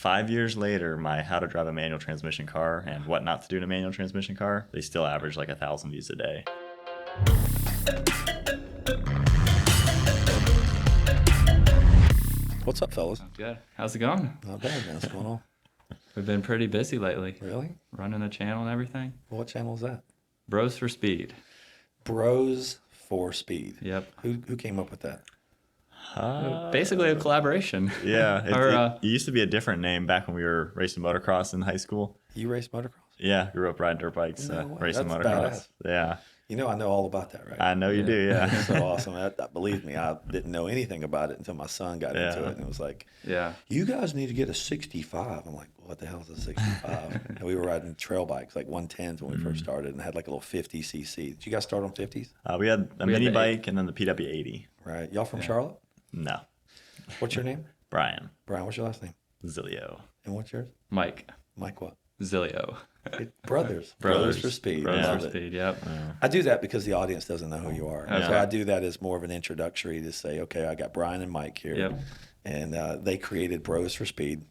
5 years later, my how to drive a manual transmission car and what not to do in a manual transmission car, they still average like 1,000 views a day. What's up, fellas? Good. How's it going? Not bad, man. What's going on? We've been pretty busy lately. Really? Running the channel and everything. Well, what channel is that? Bros FOURR Speed. Bros FOURR Speed. Yep. Who came up with that? Basically a collaboration. Yeah. It used to be a different name back when we were racing motocross in high school. You race motocross? Yeah, grew up riding dirt bikes, No way. racing That's motocross. badass. Yeah. You know I know all about that, right? I know you do, yeah. That's so awesome. Believe me, I didn't know anything about it until my son got into it. And it was like, you guys need to get a 65. I'm like, what the hell is a 65? And we were riding trail bikes, like 110s when we first started, and had like a little 50cc. Did you guys start on 50s? We had a mini bike and then the PW80. Right. Y'all from Charlotte? No. What's your name? Brian. Brian, what's your last name? Zilio. And what's yours? Mike. Mike what? Zilio. Brothers. Brothers FOURR Speed. Bros Love FOURR it. Speed, yep. I do that because the audience doesn't know who you are. Okay. So I do that as more of an introductory to say, okay, I got Brian and Mike here. Yep. And they created Bros FOURR Speed.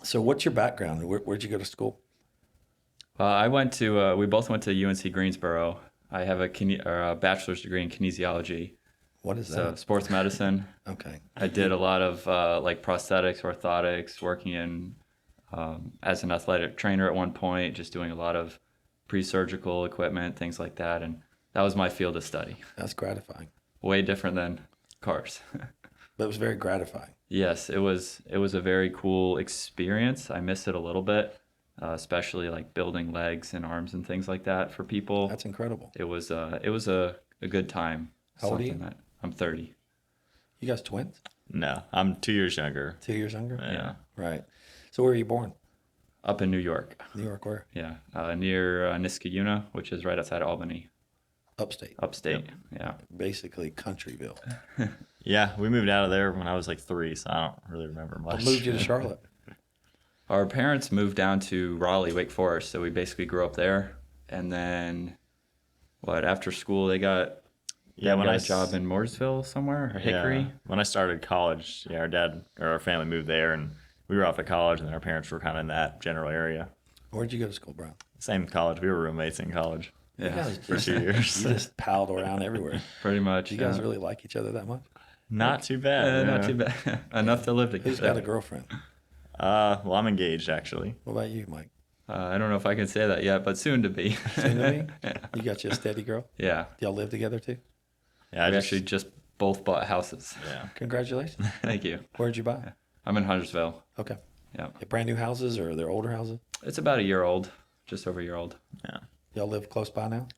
So what's your background? Where'd you go to school? I went to, we both went to UNC Greensboro. I have a bachelor's degree in kinesiology. What is So that? sports medicine. Okay. I did a lot of like prosthetics, orthotics, working in as an athletic trainer at one point, just doing a lot of pre-surgical equipment, things like that. And that was my field of study. That's gratifying. Way different than cars. But it was very gratifying. Yes, it was a very cool experience. I miss it a little bit, especially like building legs and arms and things like that for people. That's incredible. It was a good time. How old are you? I'm 30. You guys twins? No, I'm 2 years younger. 2 years younger? Yeah. Right. So where were you born? Up in New York. New York where? Yeah, near Niskayuna, which is right outside Albany. Upstate. Upstate, yeah. Basically Countryville. Yeah, we moved out of there when I was like 3, so I don't really remember much. What moved you to Charlotte? Our parents moved down to Raleigh, Wake Forest, so we basically grew up there. And then, after school they got a job in Mooresville somewhere, or Hickory. Yeah. When I started college, our family moved there, and we were off at college, and our parents were kind of in that general area. Where'd you go to school, Brian? Same college. We were roommates in college for 2 years. You just palled around everywhere. Pretty much. Do you guys really like each other that much? Not too bad. Not too bad. Enough to live together. Who's got a girlfriend? Well, I'm engaged, actually. What about you, Mike? I don't know if I can say that yet, but soon to be. Soon to be? You got you a steady girl? Yeah. Do y'all live together too? Yeah, We actually just both bought houses. Yeah. Congratulations. Thank you. Where'd you buy? I'm in Huntersville. Okay. Yeah. Brand new houses or they're older houses? It's about a year old, just over a year old. Yeah. Y'all live close by now?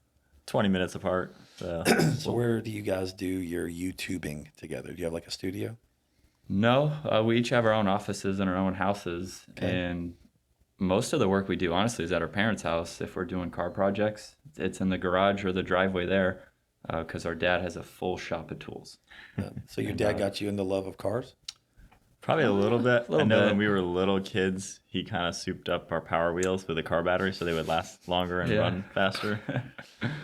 20 minutes apart. So, So where do you guys do your YouTubing together? Do you have like a studio? No, we each have our own offices and our own houses. Okay. And most of the work we do, honestly, is at our parents' house. If we're doing car projects, it's in the garage or the driveway there because our dad has a full shop of tools. So your dad got you into love of cars? probably a little bit. Little I know bit. when we were little kids, he kind of souped up our power wheels with a car battery so they would last longer and Yeah. run faster.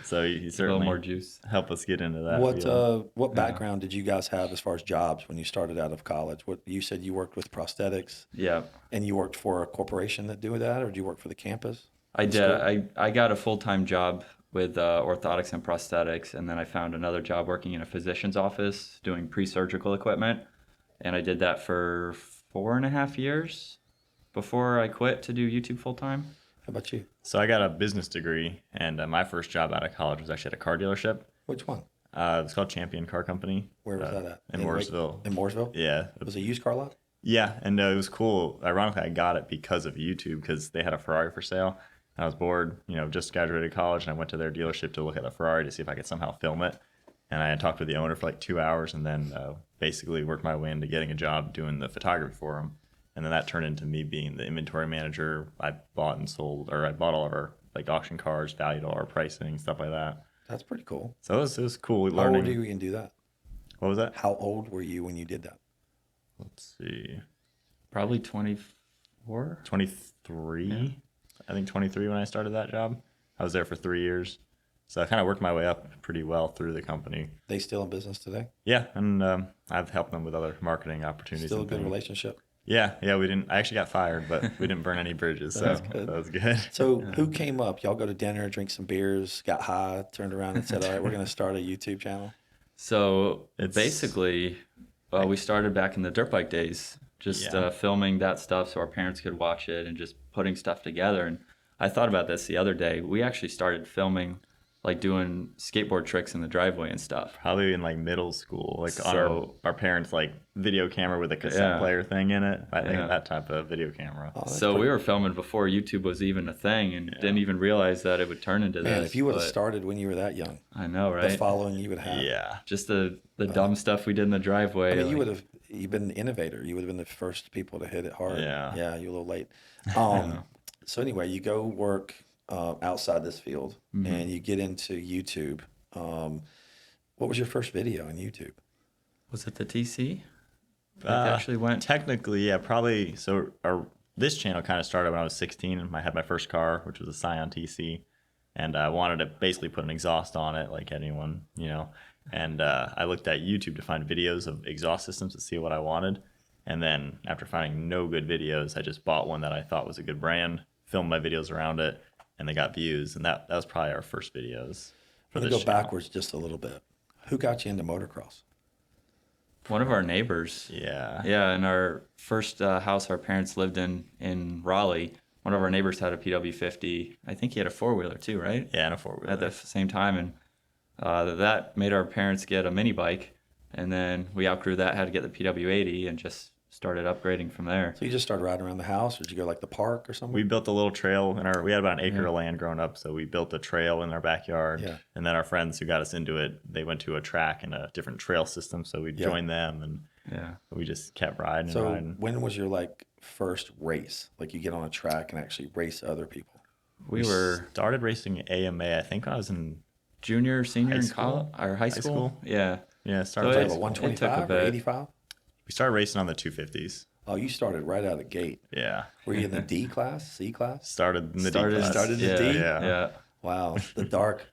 So he A little certainly more juice. helped us get into that. What field. background did you guys have as far as jobs when you started out of college? What you said you worked with prosthetics Yeah, and you worked for a corporation that do that, or did you work for the campus? I in did. school? I got a full-time job with orthotics and prosthetics, and then I found another job working in a physician's office doing pre-surgical equipment, and I did that for 4.5 years before I quit to do YouTube full-time. How about you? So I got a business degree, and my first job out of college was actually at a car dealership. Which one? It's called Champion Car Company. Where was that at? In Mooresville. In Mooresville? Yeah. Was it a used car lot? Yeah, and it was cool. Ironically, I got it because of YouTube because they had a Ferrari for sale. I was bored, just graduated college, and I went to their dealership to look at a Ferrari to see if I could somehow film it. And I had talked with the owner for like 2 hours, and then basically worked my way into getting a job doing the photography for him. And then that turned into me being the inventory manager. I bought all of our like auction cars, valued all our pricing, stuff like that. That's pretty cool. So it was cool How learning. old were you when you do that? What was that? How old were you when you did that? Let's see, Probably 24. 23. Yeah. I think 23 when I started that job. I was there for 3 years. So I kind of worked my way up pretty well through the company. They still in business today? Yeah, and I've helped them with other marketing opportunities. Still a and good things. relationship? Yeah, we didn't. I actually got fired, but we didn't burn any bridges, so that was good. So who came up? Y'all go to dinner, drink some beers, got high, turned around and said, all right, we're going to start a YouTube channel? So basically, we started back in the dirt bike days, just filming that stuff so our parents could watch it and just putting stuff together. And I thought about this the other day. We actually started filming, like doing skateboard tricks in the driveway and stuff. Probably in like middle school, like on our parents' like video camera with a cassette player thing in it. I think that type of video camera. So we were filming before YouTube was even a thing, and didn't even realize that it would turn into this. Man, if you would have started when you were that young, I know, right? The following you would have. Yeah, just the dumb stuff we did in the driveway. I mean, you've been the innovator. You would have been the first people to hit it hard. Yeah, you're a little late. So anyway, you go work outside this field, and you get into YouTube. What was your first video on YouTube? Was it the TC? Actually went technically, probably. So this channel kind of started when I was 16, and I had my first car, which was a Scion TC, and I wanted to basically put an exhaust on it, like anyone, you know. And I looked at YouTube to find videos of exhaust systems to see what I wanted, and then after finding no good videos, I just bought one that I thought was a good brand, filmed my videos around it, and they got views, and that was probably our first videos. I'm gonna go backwards just a little bit. Who got you into motocross? One of our neighbors. Yeah, in our first house our parents lived in Raleigh, one of our neighbors had a PW50. I think he had a four-wheeler too, right? Yeah, and a four-wheeler. At the same time, and that made our parents get a mini bike, and then we outgrew that, had to get the PW80, and just started upgrading from there. So you just started riding around the house, or did you go like the park or something? We built a little trail we had about an acre of land growing up, so we built a trail in our backyard. Yeah. And then our friends who got us into it, they went to a track and a different trail system, so we joined them, and we just kept riding. So and riding. When was your like first race? Like you get on a track and actually race other people? We started racing AMA, I think when I was in junior, senior in college or high school. Yeah. Yeah, started like 125 or 85? We started racing on the 250s. Oh, you started right out of the gate. Yeah. Were you in the D class, C class? Started in the D class. Started in the D? Yeah. Wow. The dark.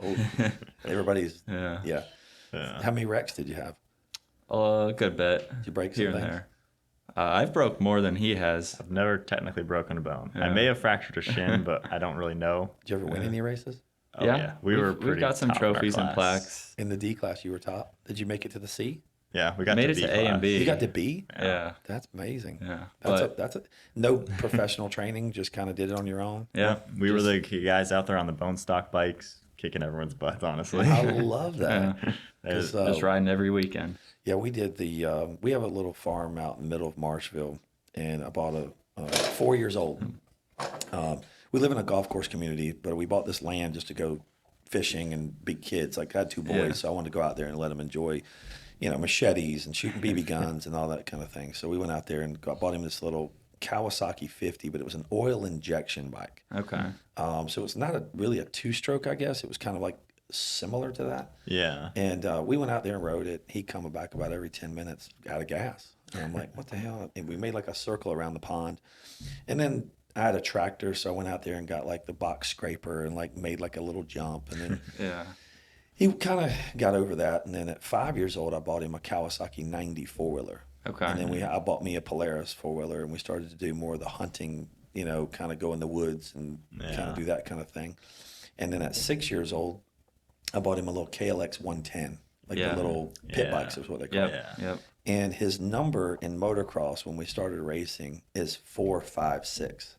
Everybody's. Yeah. How many wrecks did you have? A good bit. Did you break here some and things? there? I've broke more than he has. I've never technically broken a bone. I may have fractured a shin, but I don't really know. Did you ever win any races? Oh, yeah. We've got some trophies and plaques. In the D class, you were top. Did you make it to the C? Yeah, we got made to it to A and B. You got to B? Yeah. That's amazing. Yeah. That's no professional training, just kind of did it on your own. Yeah. We were the guys out there on the bone stock bikes, kicking everyone's butts, honestly. I love that. Just riding every weekend. Yeah, we did we have a little farm out in the middle of Marshville, and I bought 4 years old. We live in a golf course community, but we bought this land just to go fishing and be kids. Like I had two boys, so I wanted to go out there and let them enjoy, machetes and shooting BB guns and all that kind of thing. So we went out there and bought him this little Kawasaki 50, but it was an oil injection bike. Okay. So it's not really a two-stroke, I guess. It was kind of like similar to that. Yeah. And we went out there and rode it. He'd come back about every 10 minutes out of gas. And I'm like, what the hell? And we made like a circle around the pond. And then I had a tractor, so I went out there and got like the box scraper and like made like a little jump. And then he kind of got over that. And then at 5 years old, I bought him a Kawasaki 90 four-wheeler. Okay. And then I bought me a Polaris four-wheeler, and we started to do more of the hunting, kind of go in the woods and kind of do that kind of thing. And then at 6 years old, I bought him a little KLX 110, like the little pit bikes is what they call it. Yep. And his number in motocross when we started racing is 456.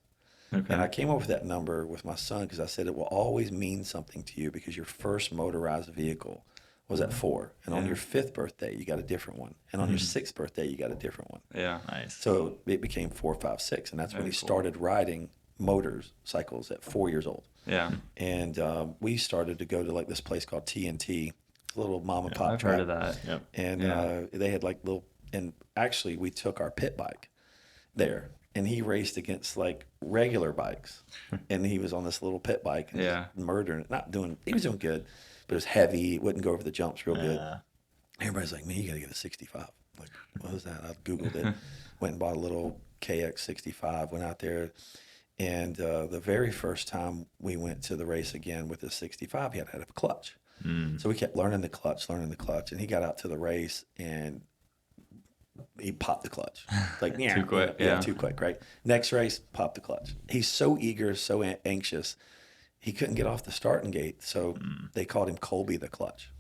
Okay. And I came up with that number with my son because I said it will always mean something to you because your first motorized vehicle was at 4. And on your 5th birthday, you got a different one. And on your 6th birthday, you got a different one. Yeah. Nice. So it became 456. And that's when he started riding motorcycles at 4 years old. Yeah. And we started to go to like this place called TNT, a little mom and pop I've track. heard of that. Yep. And they had like and actually we took our pit bike there and he raced against like regular bikes. And he was on this little pit bike and just murdering it. He was doing good, but it was heavy. It wouldn't go over the jumps real good. Everybody's like, man, you got to get a 65. Like, what was that? I Googled it, went and bought a little KX 65, went out there. And the very first time we went to the race again with the 65, he had to have a clutch. So we kept learning the clutch. And he got out to the race and he popped the clutch. Like, yeah, Too quick, yeah, yeah. too quick, right? Next race, popped the clutch. He's so eager, so anxious. He couldn't get off the starting gate, so they called him Colby the Clutch.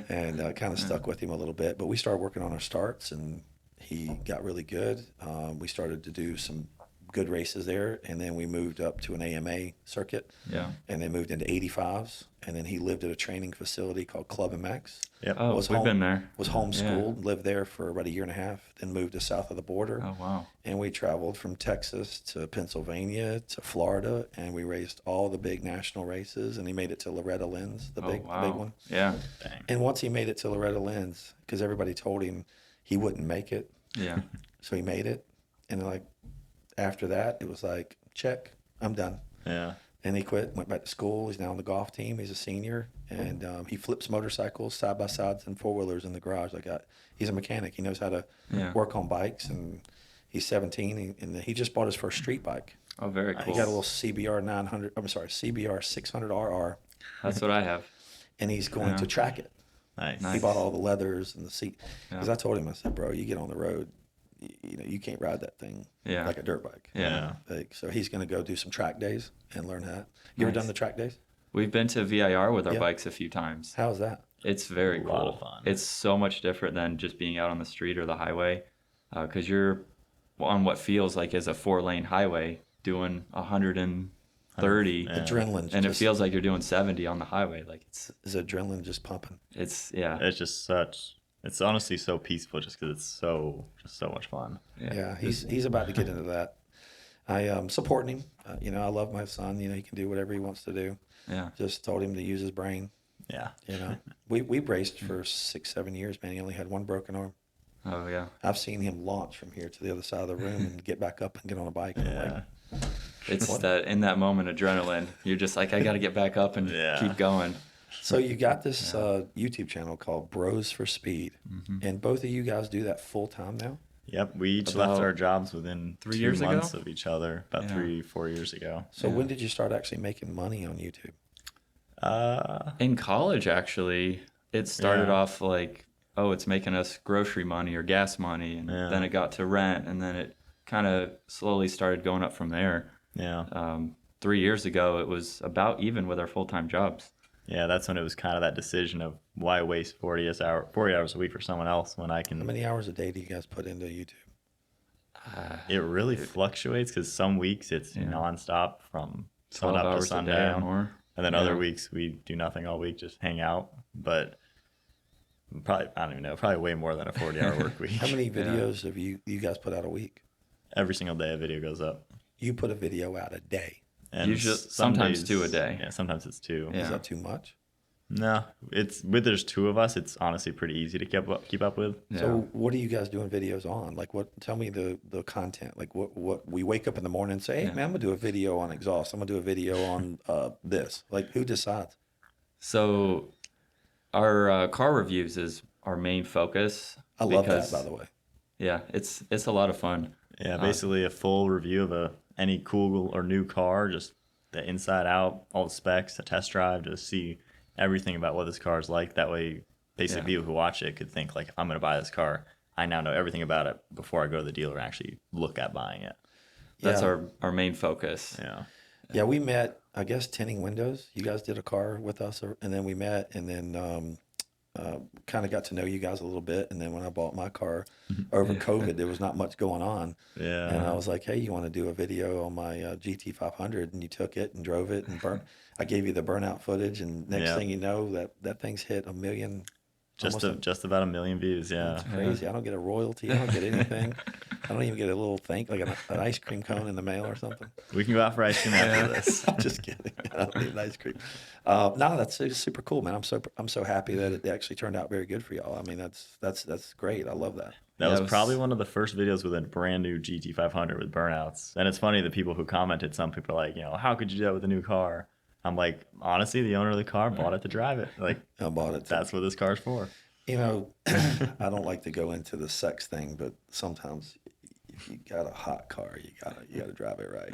And kind of stuck with him a little bit. But we started working on our starts, and he got really good. We started to do some good races there, and then we moved up to an AMA circuit. Yeah. And then moved into 85s, and then he lived at a training facility called Club MX. Yep. Oh, we've been there. Was homeschooled, lived there for about a year and a half, then moved to south of the border. Oh, wow. And we traveled from Texas to Pennsylvania to Florida, and we raced all the big national races. And he made it to Loretta Lynn's, the big one. Yeah. Dang. And once he made it to Loretta Lynn's, because everybody told him he wouldn't make it, Yeah. so he made it. And like after that, it was like, check, I'm done. Yeah. And he quit, went back to school. He's now on the golf team. He's a senior, and he flips motorcycles, side by sides, and four wheelers in the garage. He's a mechanic. He knows how to work on bikes, and he's 17, and he just bought his first street bike. Oh, very cool. He got a little CBR 900. I'm sorry, CBR 600 RR, That's what I have. and he's going to track it. Nice. He bought all the leathers and the seat. Because I told him, I said, bro, you get on the road, you can't ride that thing like a dirt bike. Yeah. So he's going to go do some track days and learn that. You ever done the track days? We've been to VIR with our bikes a few times. How's that? It's very cool. lot of fun. It's so much different than just being out on the street or the highway, because you're on what feels like is a 4-lane highway doing 130, Adrenaline. and it feels like you're doing 70 on the highway. Like Is adrenaline just pumping? it's It's it's honestly so peaceful just because it's so much fun. Yeah, he's about to get into that. I am supporting him. I love my son. He can do whatever he wants to do. Yeah. Just told him to use his brain. Yeah. We raced for 6-7 years, man. He only had one broken arm. Oh yeah. I've seen him launch from here to the other side of the room and get back up and get on a bike. And I'm like, It's that in that moment adrenaline. You're just like, I got to get back up and keep going. so you got this YouTube channel called Bros for Speed, and both of you guys do that full time now. Yep. We each About left our jobs within 3 2 years ago? months of each other, about 3-4 years ago. So when did you start actually making money on YouTube? In college, actually, it started off like, oh, it's making us grocery money or gas money, and then it got to rent, and then it kind of slowly started going up from there. Yeah. 3 years ago, it was about even with our full-time jobs. Yeah, that's when it was kind of that decision of why waste 40 hours a week for someone else when I can. How many hours a day do you guys put into YouTube? It really fluctuates because some weeks it's nonstop from 12 sun up to hours a day or sundown, more. and then other weeks we do nothing all week, just hang out. But probably I don't even know, probably way more than a 40-hour work week. How many videos have you guys put out a week? Every single day a video goes up. You put a video out a day. And Usually, some sometimes days- 2 a day. Yeah, sometimes it's 2. Yeah. Is that too much? No, it's there's 2 of us. It's honestly pretty easy to keep up with. Yeah. So what are you guys doing videos on? Like tell me the content. Like what we wake up in the morning and say, hey man, I'm gonna do a video on exhaust. I'm gonna do a video on this. Like who decides? So our car reviews is our main focus. I love that, by the way. Yeah, it's a lot of fun. Yeah, basically a full review of any cool or new car, just the inside out, all the specs, a test drive to see everything about what this car is like. That way, basically people who watch it could think like, if I'm going to buy this car, I now know everything about it before I go to the dealer and actually look at buying it. That's our main focus. Yeah. Yeah, we met, I guess, Tinting Windows. You guys did a car with us, and then we met, and then kind of got to know you guys a little bit. And then when I bought my car over COVID, there was not much going on. Yeah. And I was like, hey, you want to do a video on my GT500? And you took it and drove it and burnt. I gave you the burnout footage, and next thing you know, that thing's hit 1 million. Just about 1 million views. Yeah. It's crazy. I don't get a royalty. I don't get anything. I don't even get a little thing, like an ice cream cone in the mail or something. We can go out for ice cream after this. I'm just kidding. I don't need an ice cream. No, that's super cool, man. I'm so happy that it actually turned out very good for y'all. I mean, that's great. I love that. That was probably one of the first videos with a brand new GT500 with burnouts. And it's funny, the people who commented, some people are like, how could you do that with a new car? I'm like, honestly, the owner of the car bought it to drive it. Like, I bought it. That's what this car's for. I don't like to go into the sex thing, but sometimes if you got a hot car, you gotta drive it right.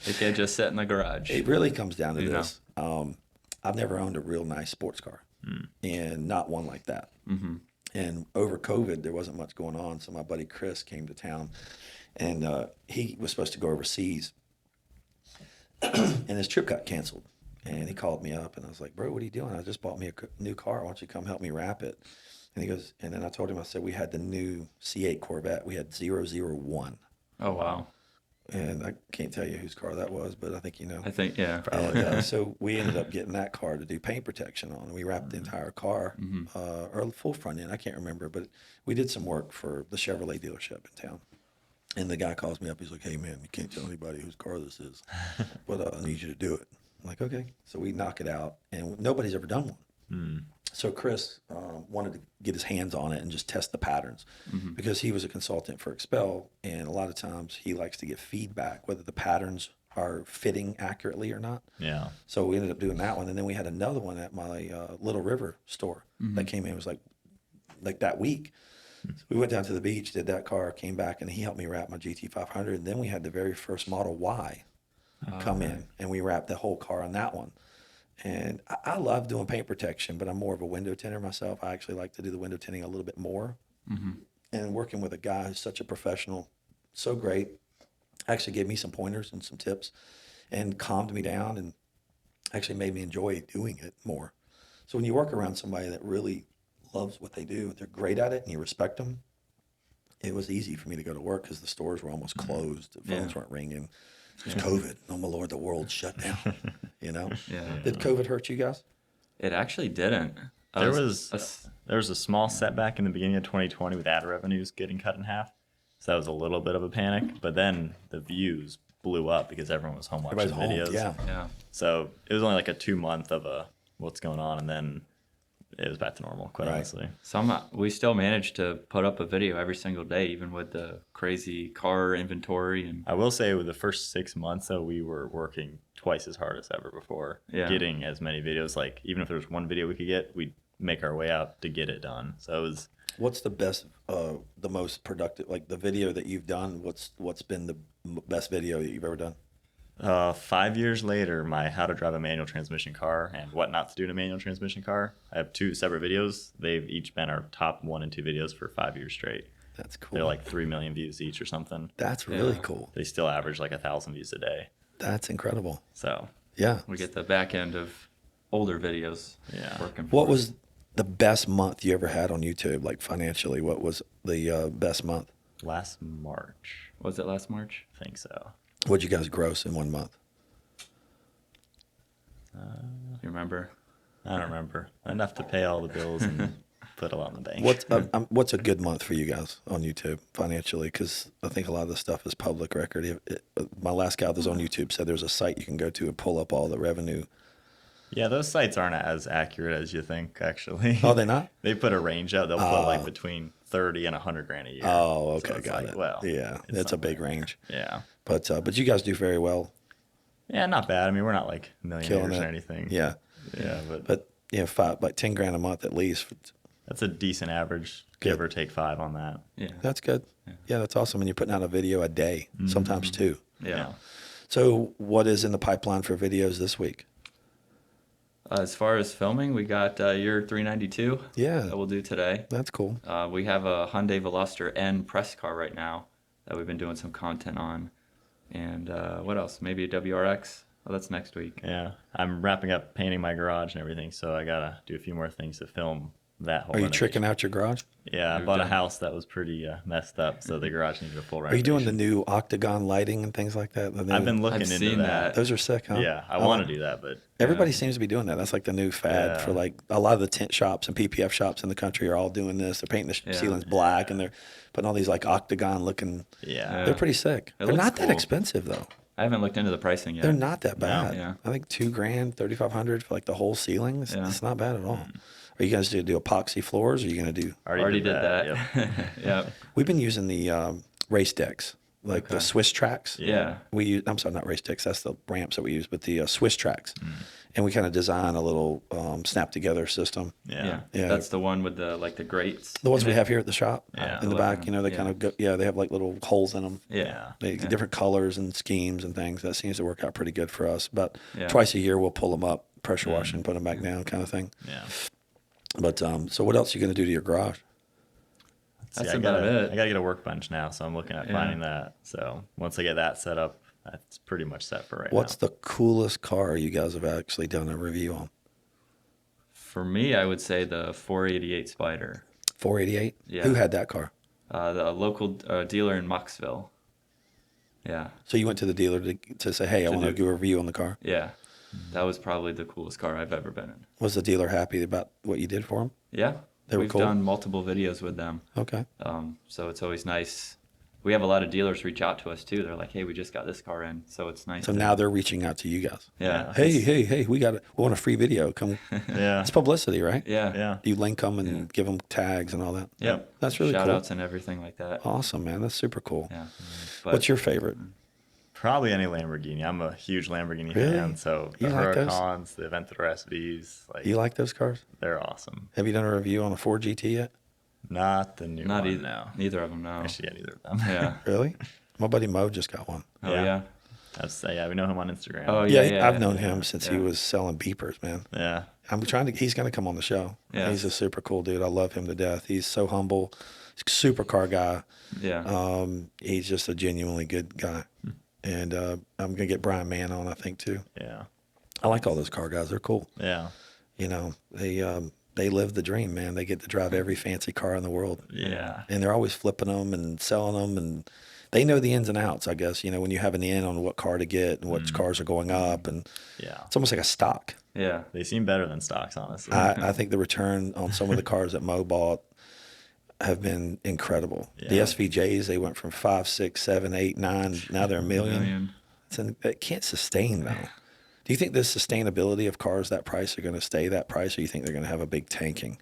It can't just sit in the garage. It really comes down to this. I've never owned a real nice sports car, and not one like that. And over COVID, there wasn't much going on. So my buddy Chris came to town, and he was supposed to go overseas, and his trip got canceled. And he called me up, and I was like, bro, what are you doing? I just bought me a new car. Why don't you come help me wrap it? And he goes, and then I told him, I said, we had the new C8 Corvette. We had 001. Oh, wow. And I can't tell you whose car that was, but I think you know. I think, yeah. And, so we ended up getting that car to do paint protection on. And we wrapped the entire car, or full front end, I can't remember. But we did some work for the Chevrolet dealership in town. And the guy calls me up. He's like, hey, man, you can't tell anybody whose car this is, but I need you to do it. I'm like, okay. So we knock it out, and nobody's ever done one. So Chris wanted to get his hands on it and just test the patterns because he was a consultant for Expel, and a lot of times he likes to get feedback whether the patterns are fitting accurately or not. Yeah. So we ended up doing that one, and then we had another one at my Little River store that came in. It was like that week. So we went down to the beach, did that car, came back, and he helped me wrap my GT500. And then we had the very first Model Y come in, and we wrapped the whole car on that one. And I love doing paint protection, but I'm more of a window tinter myself. I actually like to do the window tinting a little bit more. And working with a guy who's such a professional, so great, actually gave me some pointers and some tips and calmed me down and actually made me enjoy doing it more. So when you work around somebody that really loves what they do, they're great at it, and you respect them, it was easy for me to go to work because the stores were almost closed. The phones weren't ringing. It was COVID. Oh, my Lord, the world shut down, you know? Did COVID hurt you guys? It actually didn't. There was a small setback in the beginning of 2020 with ad revenues getting cut in half. So that was a little bit of a panic. But then the views blew up because everyone was home watching videos. Yeah. So it was only like a 2 month of what's going on, and then it was back to normal, quite honestly. We still managed to put up a video every single day, even with the crazy car inventory. And I will say with the first 6 months, though, we were working twice as hard as ever before, getting as many videos. Like, even if there was one video we could get, we'd make our way out to get it done. So it was... What's the best, the most productive, like the video that you've done, what's been the best video that you've ever done? 5 years later, my how to drive a manual transmission car and what not to do in a manual transmission car. I have 2 separate videos. They've each been our top 1 and 2 videos for 5 years straight. That's cool. They're like 3 million views each or something. That's really cool. They still average like 1,000 views a day. That's incredible. So yeah, we get the back end of older videos. Working for what was the best month you ever had on YouTube, like financially? What was the best month? Last March. Was it last March? I think so. What'd you guys gross in 1 month? You remember? I don't remember. Enough to pay all the bills and put a lot in the bank. What's a good month for you guys on YouTube financially? Because I think a lot of the stuff is public record. My last guy that was on YouTube said there's a site you can go to and pull up all the revenue. Yeah, those sites aren't as accurate as you think, actually. Oh, they're not? They put a range out. They'll put like between 30 and 100 grand a year. Oh, okay, so got like, it. Well, yeah, that's a big range. Yeah. But you guys do very well. Yeah, not bad. I mean, we're not like millionaires or anything. Yeah. Yeah, but 10 grand a month at least. That's a decent average. Give or take 5 on that. Yeah. That's good. Yeah, that's awesome. And you're putting out a video a day, sometimes 2. Yeah. So what is in the pipeline for videos this week? As far as filming, we got your 392 that we'll do today. That's cool. We have a Hyundai Veloster N press car right now that we've been doing some content on. And what else? Maybe a WRX. Oh, that's next week. Yeah. I'm wrapping up painting my garage and everything, so I got to do a few more things to film that whole Are you renovation. tricking out your garage? Yeah, I bought a house that was pretty messed up, so the garage needed a full renovation. Are you doing the new octagon lighting and things like that? I've been looking into that. Those are sick, huh? Yeah, I want to do that, but... Everybody seems to be doing that. That's like the new fad for like a lot of the tent shops and PPF shops in the country are all doing this. They're painting the ceilings black and they're putting all these like octagon looking... Yeah. They're pretty sick. They're not that expensive though. I haven't looked into the pricing yet. They're not that bad. Yeah. I think $2,000, $3,500 for like the whole ceiling. It's not bad at all. Are you guys going to do epoxy floors? Or are you going to do? Already did that. Yep. Yep. We've been using the race decks, like the Swiss tracks. Yeah. We use. I'm sorry, not race decks. That's the ramps that we use, but the Swiss tracks. And we kind of design a little snap together system. Yeah. That's the one with the like the grates. The ones we have here at the shop Yeah. in the back. You know, they kind of go. Yeah, they have like little holes in them. Yeah. They different colors and schemes and things. That seems to work out pretty good for us. But twice a year we'll pull them up, pressure wash, and put them back down, kind of thing. Yeah. But so what else are you going to do to your garage? That's I about gotta, it. I gotta get a workbench now, so I'm looking at Yeah. finding that. So once I get that set up, that's pretty much set for right now. What's the coolest car you guys have actually done a review on? For me, I would say the 488 Spider. 488? Yeah. Who had that car? The local dealer in Moxville. Yeah. So you went to the dealer to say, hey, I want to do a review on the car? Yeah. That was probably the coolest car I've ever been in. Was the dealer happy about what you did for him? Yeah. They were We've cool? done multiple videos with them. Okay. So it's always nice. We have a lot of dealers reach out to us too. They're like, hey, we just got this car in. So it's nice. So now they're reaching out to you guys. Yeah. Hey, we want a free video. Come. Yeah. It's publicity, right? Yeah. Yeah. You link them and give them tags and all that. Yep. That's really Shout cool. outs and everything like that. Awesome, man. That's super cool. Yeah. What's your favorite? Probably any Lamborghini. I'm a huge Lamborghini Really? fan. So the You like those? Huracans, the Aventador SVs, like You like those cars? they're awesome. Have you done a review on a Ford GT yet? Not the new Not one either. now. Neither of them now. Actually, yeah, neither of them. Yeah. Really? My buddy Mo just got one. Oh Yeah. yeah. Yeah, we know him on Instagram. Oh, Yeah, I've known him since he yeah. was selling beepers, man. Yeah. He's going to come on the show. Yeah. He's a super cool dude. I love him to death. He's so humble, super car guy. Yeah. He's just a genuinely good guy. And I'm going to get Brian Mann on, I think, too. Yeah. I like all those car guys. They're cool. Yeah. You know, they live the dream, man. They get to drive every fancy car in the world. Yeah. And they're always flipping them and selling them, and they know the ins and outs, I guess. You know, when you have an in on what car to get and what cars are going up, and Yeah. it's almost like a stock. Yeah. They seem better than stocks, honestly. I think the return on some of the cars that Mo bought have been incredible. The Yeah. SVJs, they went from 5, 6, 7, 8, 9. Now they're a million. It can't sustain, though. Do you think the sustainability of cars that price are going to stay that price, or you think they're going to have a big tanking?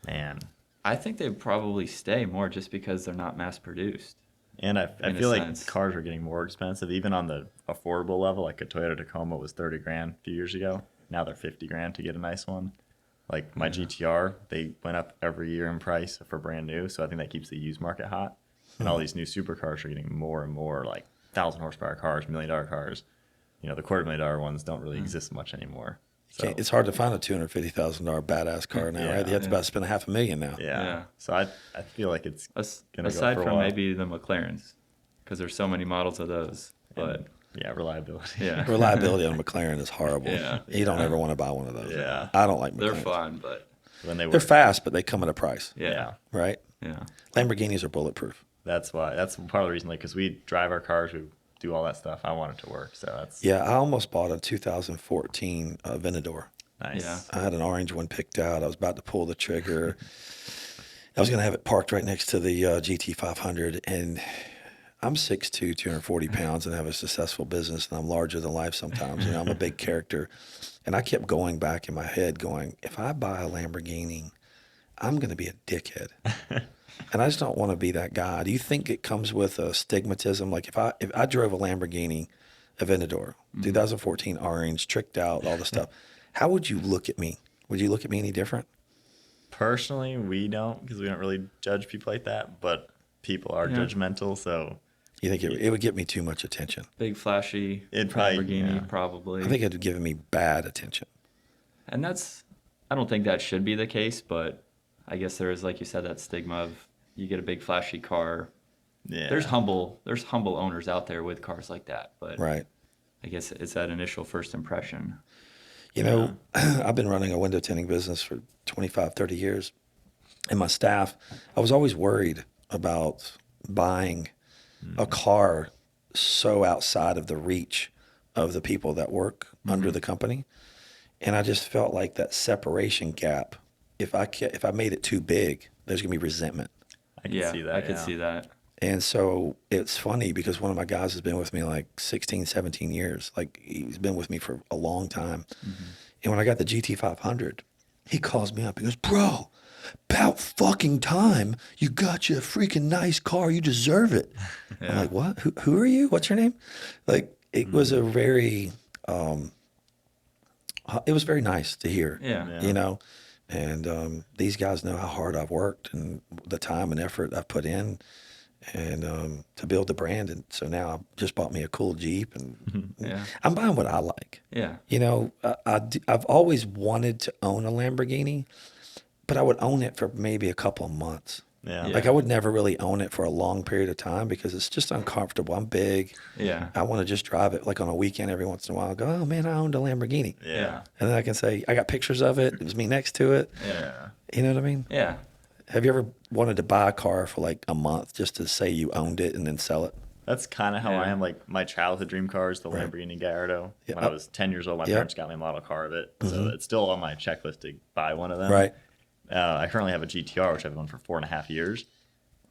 Man. I think they probably stay more just because they're not mass produced. And I In a feel like sense. cars are getting more expensive, even on the affordable level. Like a Toyota Tacoma was 30 grand a few years ago. Now they're 50 grand to get a nice one. Like my GTR, they went up every year in price for brand new. So I think that keeps the used market hot. And all these new supercars are getting more and more like 1,000 horsepower cars, $1 million cars. You know, the $250,000 ones don't really exist much anymore. So It's hard to find a $250,000 badass car now, Yeah. right? You have to about spend $500,000 now. yeah. So I feel like it's gonna Aside go for a from while. maybe the McLarens, because there's so many models of those. But Yeah, reliability. yeah, Reliability on a McLaren is horrible. Yeah. You don't ever want to buy one of those. Yeah. I don't like McLarens. they're fun. But When they They're were, fast, but they come at a price, yeah, right? yeah, Lamborghinis are bulletproof. that's part of the reason, like, because we drive our cars, we do all that stuff. I want it to work, so that's Yeah, I almost bought a 2014 Aventador. nice. Yeah. I had an orange one picked out. I was about to pull the trigger. I was going to have it parked right next to the GT500, and I'm 6'2", 240 pounds, and have a successful business, and I'm larger than life sometimes. You know, I'm a big character. And I kept going back in my head going, if I buy a Lamborghini, I'm going to be a dickhead. And I just don't want to be that guy. Do you think it comes with a stigmatism? Like if I drove a Lamborghini Aventador, 2014 orange, tricked out, all the stuff, how would you look at me? Would you look at me any different? Personally, we don't, because we don't really judge people like that, but people are Yeah. judgmental, so You think it would get me too much attention? big flashy It'd probably- Lamborghini yeah. probably. I think it'd give me bad attention. And I don't think that should be the case, but I guess there is, like you said, that stigma of you get a big flashy car. yeah. There's humble owners out there with cars like that, but Right. I guess it's that initial first impression. You know, I've been running a window tinting business for 25, 30 years. And my staff, I was always worried about buying a car so outside of the reach of the people that work under the company. And I just felt like that separation gap, if I made it too big, there's going to be resentment. I can see that. I could yeah. see that. And so it's funny because one of my guys has been with me like 16, 17 years. Like he's been with me for a long time. And when I got the GT500, he calls me up. He goes, bro, about fucking time you got you a freaking nice car. You deserve it. I'm like, what? Who are you? What's your name? Like it was a very, it was very nice to hear, Yeah. you know? And these guys know how hard I've worked and the time and effort I've put in and to build the brand. And so now I just bought me a cool Jeep and Yeah. I'm buying what I like. Yeah. You know, I've always wanted to own a Lamborghini, but I would own it for maybe a couple of months. Yeah. Like I would never really own it for a long period of time because it's just uncomfortable. I'm big. Yeah. I want to just drive it like on a weekend every once in a while. I go, oh man, I owned a Lamborghini. Yeah. And then I can say, I got pictures of it. It was me next to it. Yeah. You know what I mean? Yeah. Have you ever wanted to buy a car for like a month just to say you owned it and then sell it? That's kind of how Yeah. I am. Like my childhood dream car is the Right. Lamborghini Gallardo. Yeah. When I was 10 years old, my Yeah. parents got me a model car of it. So it's still on my checklist to buy one of them. Right. I currently have a GTR, which I've owned for 4.5 years.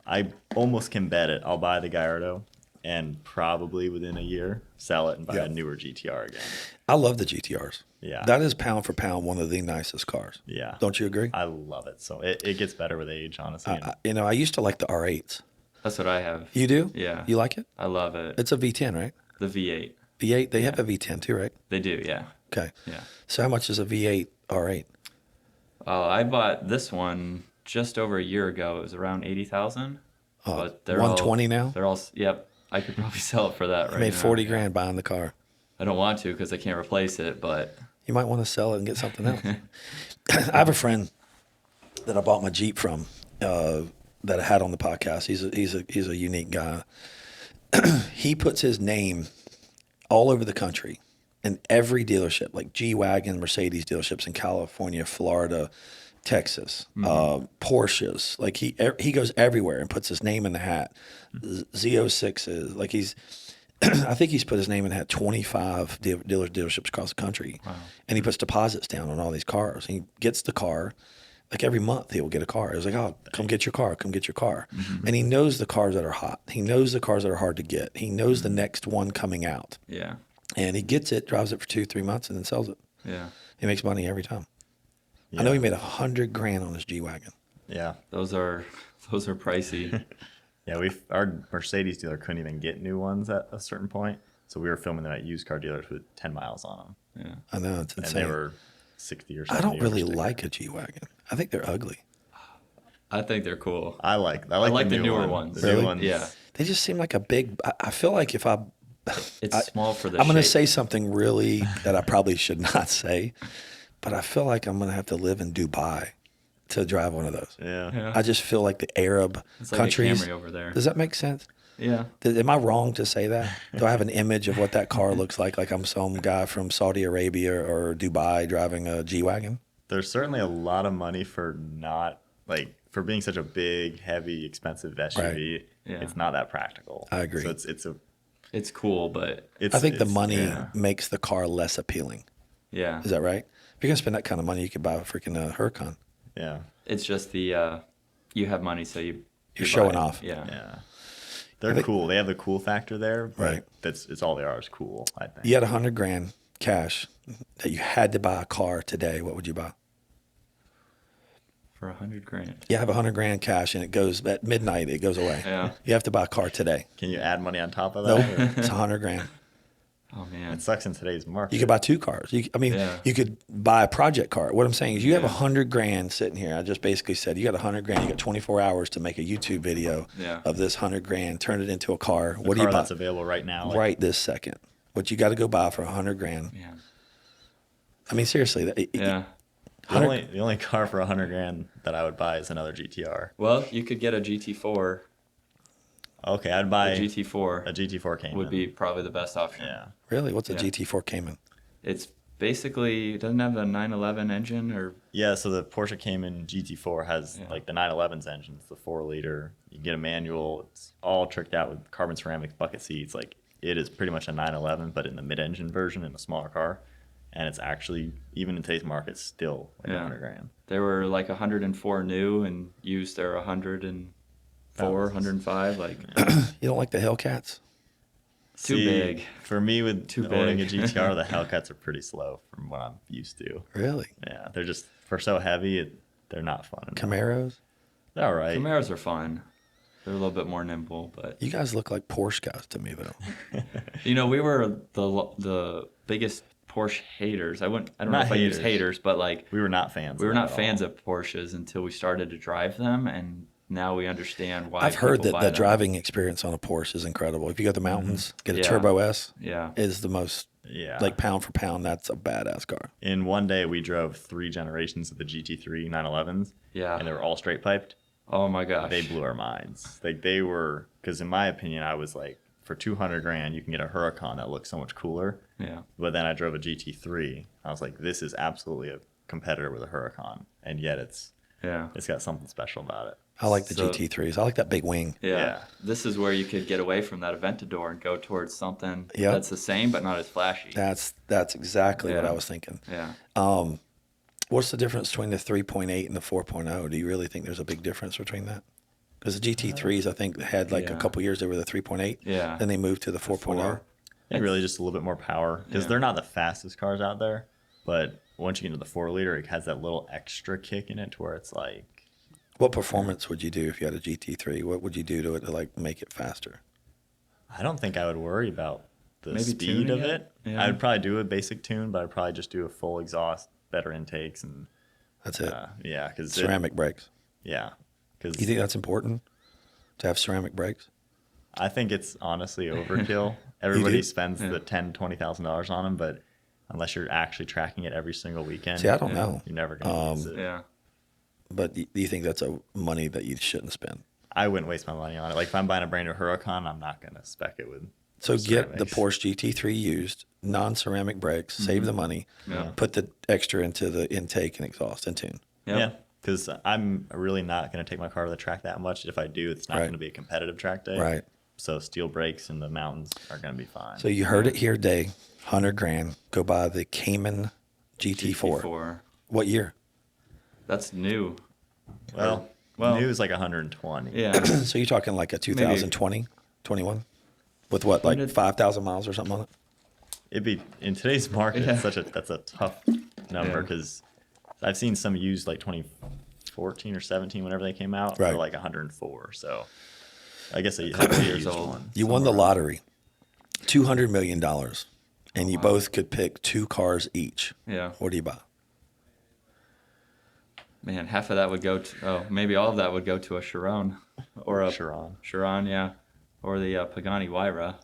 I almost can bet it. I'll buy the Gallardo and probably within a year sell it and buy Yeah. a newer GTR again. I love the GTRs. Yeah. That is pound for pound one of the nicest cars. Yeah. Don't you agree? I love it. So it gets better with age, honestly. I used to like the R8s. That's what I have. You do? Yeah. You like it? I love it. It's a V10, right? The V8. V8, they have a V10 too, right? They do, yeah. Okay. Yeah. So how much is a V8 R8? I bought this one just over a year ago. It was around 80,000. Oh, But they're 120 now? They're all, yep. I could probably sell it for that right I made now. 40 grand buying the car. I don't want to because I can't replace it, but You might want to sell it and get something else. I have a friend that I bought my Jeep from that I had on the podcast. He's a unique guy. He puts his name all over the country in every dealership, like G-Wagon, Mercedes dealerships in California, Florida, Texas, Porsches. Like he goes everywhere and puts his name in the hat. Z06s. Like I think he's put his name in the hat 25 dealerships across the country. Wow. And he puts deposits down on all these cars. He gets the car. Like every month he will get a car. It was like, oh, come get your car, come get your car. And he knows the cars that are hot. He knows the cars that are hard to get. He knows the next one coming out. yeah. And he gets it, drives it for 2-3 months, and then sells it. Yeah. He makes money every time. Yeah. I know he made $100 grand on his G-Wagon. Yeah. Those are pricey. Yeah, our Mercedes dealer couldn't even get new ones at a certain point. So we were filming them at used car dealers with 10 miles on them. Yeah. I know, it's And insane. they were 60 or I 70. don't really or like a G-Wagon. I think they're ugly. I think they're cool. I like I like the newer one. ones. The Really? new ones. Yeah. They just seem like a big. I feel like if It's small for the I'm going to shape. say something really that I probably should not say, but I feel like I'm going to have to live in Dubai to drive one of those. Yeah. Yeah. I just feel like the Arab It's like countries. a Camry over there. Does that make sense? Yeah. Am I wrong to say that? Do I have an image of what that car looks like? Like I'm some guy from Saudi Arabia or Dubai driving a G-Wagon? There's certainly a lot of money for for being such a big, heavy, expensive SUV. Right. Yeah. It's not that practical. I agree. So It's cool, but I think the money yeah. makes the car less appealing. yeah. Is that right? If you're going to spend that kind of money, you could buy a freaking Huracan. Yeah. It's just the you have money, so you You're buy showing it. off. Yeah. Yeah. They're think- cool. They have the cool factor there. But Right. it's all they are is cool, I think. You had $100 grand cash that you had to buy a car today. What would you buy? For $100 grand. You have $100 grand cash and it goes at midnight. It goes away. Yeah. You have to buy a car today. Can you add money on top of Nope. that? It's $100 grand. Oh man. It sucks in today's market. You could buy 2 cars. Yeah. You could buy a project car. What I'm saying is you have $100 grand sitting here. I just basically said you got $100 grand. You got 24 hours to make a YouTube video Yeah. of this $100 grand, turn it into a car. The What do you car buy that's available right now. Like, right this second? What you got to go buy for $100 grand? Yeah. I mean, seriously. Yeah. the only car for $100 grand that I would buy is another GTR. Well, you could get a GT4. Okay, I'd buy A GT4 a GT4 Cayman. would be probably the best option. Yeah. Really? What's a Yeah. GT4 Cayman? It's basically it doesn't have the 911 engine or Yeah, so the Porsche Cayman GT4 has Yeah. like the 911's engine. It's the 4-liter. You get a manual. It's all tricked out with carbon ceramics bucket seats. Like it is pretty much a 911, but in the mid-engine version in a smaller car. And it's actually, even in today's market, still like Yeah. $100 grand. they were like 104 new and used they're 104, 105 like You don't like the Hellcats? too big. For me, with Too owning big. a GTR, the Hellcats are pretty slow from what I'm used to. Really? Yeah, they're just, for so heavy, they're not fun. Camaros? They're all right. Camaros are fun. They're a little bit more nimble, but You guys look like Porsche guys to me, though. we were the biggest Porsche haters. I don't know Not if I use haters. haters, but like We were not fans. we were of that not at fans all. of Porsches until we started to drive them, and now we understand why. I've heard people that buy the them. driving experience on a Porsche is incredible. If you go to the mountains, get a Yeah. Turbo S, Yeah. is the most, Yeah. like pound for pound, that's a badass car. In one day, we drove 3 generations of the GT3 911s, Yeah. and they were all straight piped. Oh my gosh. They blew our minds. Like they were, because in my opinion, I was like, for 200 grand, you can get a Huracan that looks so much cooler. Yeah. But then I drove a GT3. I was like, this is absolutely a competitor with a Huracan, and yet it's got something special about it. I like the GT3s. I like that big wing. Yeah. This is where you could get away from that Aventador and go towards something that's the same but not as flashy. That's exactly what I was thinking. Yeah. What's the difference between the 3.8 and the 4.0? Do you really think there's a big difference between that? Because the GT3s, I think, had like a couple years they were the 3.8. Yeah. Then they moved to the 4.0. Yeah, really just a little bit more power, because they're not the fastest cars out there, but once you get into the 4-liter, it has that little extra kick in it to where it's like. What performance would you do if you had a GT3? What would you do to it to like make it faster? I don't think I would worry about the Maybe speed of tuning it. Yeah. I'd probably do a basic tune, but I'd probably just do a full exhaust, better intakes, and That's it. yeah, because Ceramic brakes. Yeah, because You think that's important to have ceramic brakes? I think it's honestly overkill. Everybody spends the $10,000-$20,000 on them, but unless you're actually tracking it every single weekend, See, I don't know. You're never gonna use it. Yeah. But do you think that's a money that you shouldn't spend? I wouldn't waste my money on it. Like if I'm buying a brand new Huracan, I'm not gonna spec it with. So get the ceramics. Porsche GT3 used, non-ceramic brakes, save the money, put the extra into the intake and exhaust and tune. Yep. Yeah, because I'm really not gonna take my car to the track that much. If I do, it's not gonna be a competitive track day. Right. So steel brakes in the mountains are gonna be fine. So you heard it here today, 100 grand, go buy the Cayman GT4. What year? That's new. Well, new is like 120. Yeah. So you're talking like a 2020, 21? With what, like 5,000 miles or something on it? It'd be in today's market. That's a tough number because I've seen some used like 2014 or 17 whenever they came out for like 104. So I guess a couple years old. You won the lottery, $200 million, and you both could pick 2 cars each. Yeah. What do you buy? Man, half of that would go to, maybe all of that would go to a Chiron or a Chiron, yeah, or the Pagani Huayra,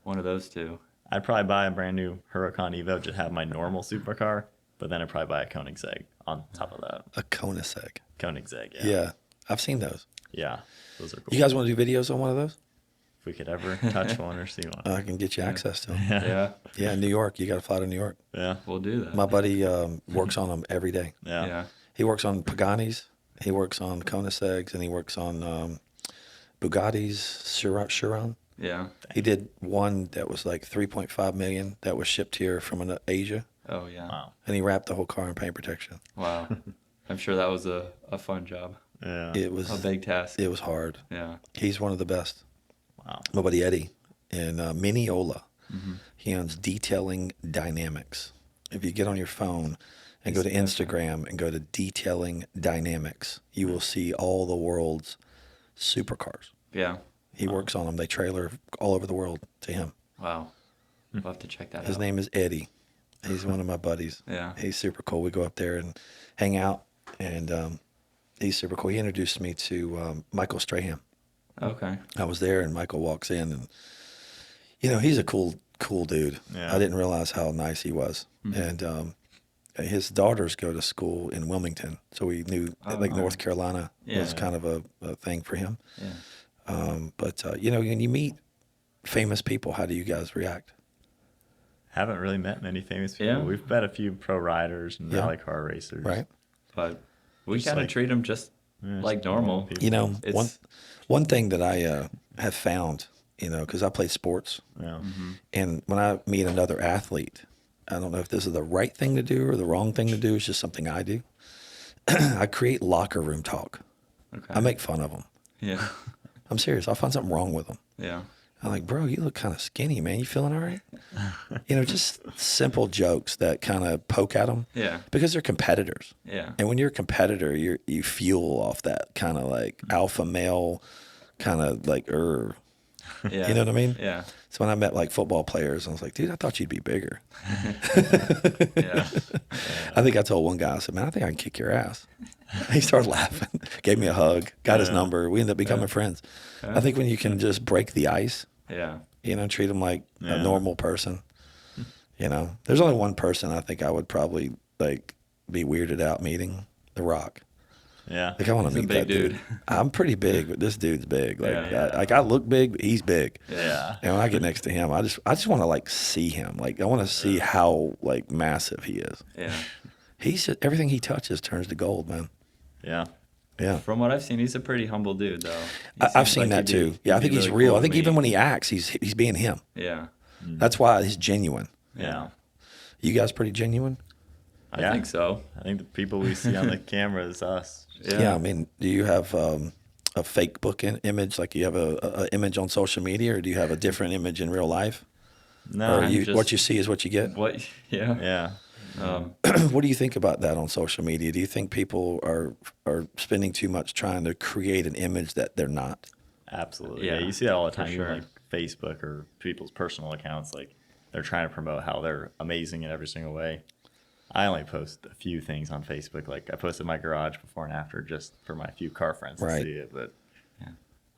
one of those two. I'd probably buy a brand new Huracan Evo to have my normal supercar, but then I'd probably buy a Koenigsegg on top of that. A Koenigsegg. Koenigsegg, yeah. Yeah, I've seen those. Yeah, those are cool. You guys want to do videos on one of those? If we could ever touch one or see one. I can get you access to them. Yeah. Yeah, New York. You got to fly to New York. Yeah. We'll do that. My buddy works on them every day. Yeah. He works on Paganis, he works on Koenigsegg's, and he works on Bugatti's Chiron. Yeah. He did one that was like 3.5 million that was shipped here from Asia. Oh, yeah. Wow. And he wrapped the whole car in paint protection. Wow. I'm sure that was a fun job. Yeah. It was a big task. It was hard. Yeah. He's one of the best. Wow. My buddy Eddie in Mineola. He owns Detailing Dynamics. If you get on your phone and go to Instagram and go to Detailing Dynamics, you will see all the world's supercars. Yeah. He works on them. They trailer all over the world to him. Wow. We'll have to check that out. His name is Eddie. He's one of my buddies. Yeah. He's super cool. We go up there and hang out, and he's super cool. He introduced me to Michael Strahan. Okay. I was there, and Michael walks in, and he's a cool dude. Yeah. I didn't realize how nice he was. And his daughters go to school in Wilmington, so we knew North Carolina was kind of a thing for him. Yeah. But when you meet famous people, how do you guys react? Haven't really met many famous people. Yeah. We've met a few pro riders and rally car racers. Right. But we Just kind of like- treat them just like normal. people. One thing that I have found, because I play sports, Yeah. and when I meet another athlete, I don't know if this is the right thing to do or the wrong thing to do. It's just something I do. I create locker room talk. Okay. I make fun of them. Yeah. I'm serious. I find something wrong with them. Yeah. I'm like, bro, you look kind of skinny, man. You feeling all right? Just simple jokes that kind of poke at them. Yeah. Because they're competitors. Yeah. And when you're a competitor, you fuel off that kind of like alpha male, kind of like Yeah. You know what I mean? Yeah. So when I met like football players, I was like, dude, I thought you'd be bigger. Yeah. I think I told one guy, I said, man, I think I can kick your ass. He started laughing, gave me a hug, got his number. We ended up becoming friends. I think when you can just break the ice, Yeah. treat him like a normal person. There's only one person I think I would probably like be weirded out meeting, The Rock. Yeah. Like I want to meet that dude. I'm pretty big, but this dude's big. Like, I look big, but he's big. Yeah. And when I get next to him, I just want to like see him. Like I want to see how like massive he is. Yeah. He's everything he touches turns to gold, man. Yeah. Yeah. From what I've seen, he's a pretty humble dude, though. I've seen that too. Yeah, I think he's real. I think even when he acts, he's being him. Yeah. That's why he's genuine. Yeah. You guys pretty genuine? I think so. I think the people we see on the camera is us. Yeah. I mean, do you have a fake book image? Like you have a image on social media, or do you have a different image in real life? No. Or what you see is what you get? Yeah. Yeah. What do you think about that on social media? Do you think people are spending too much trying to create an image that they're not? Absolutely. Yeah, Yeah, you see that all the time. for Even sure. like Facebook or people's personal accounts, like they're trying to promote how they're amazing in every single way. I only post a few things on Facebook. Like I posted my garage before and after just for my few car friends to see it. But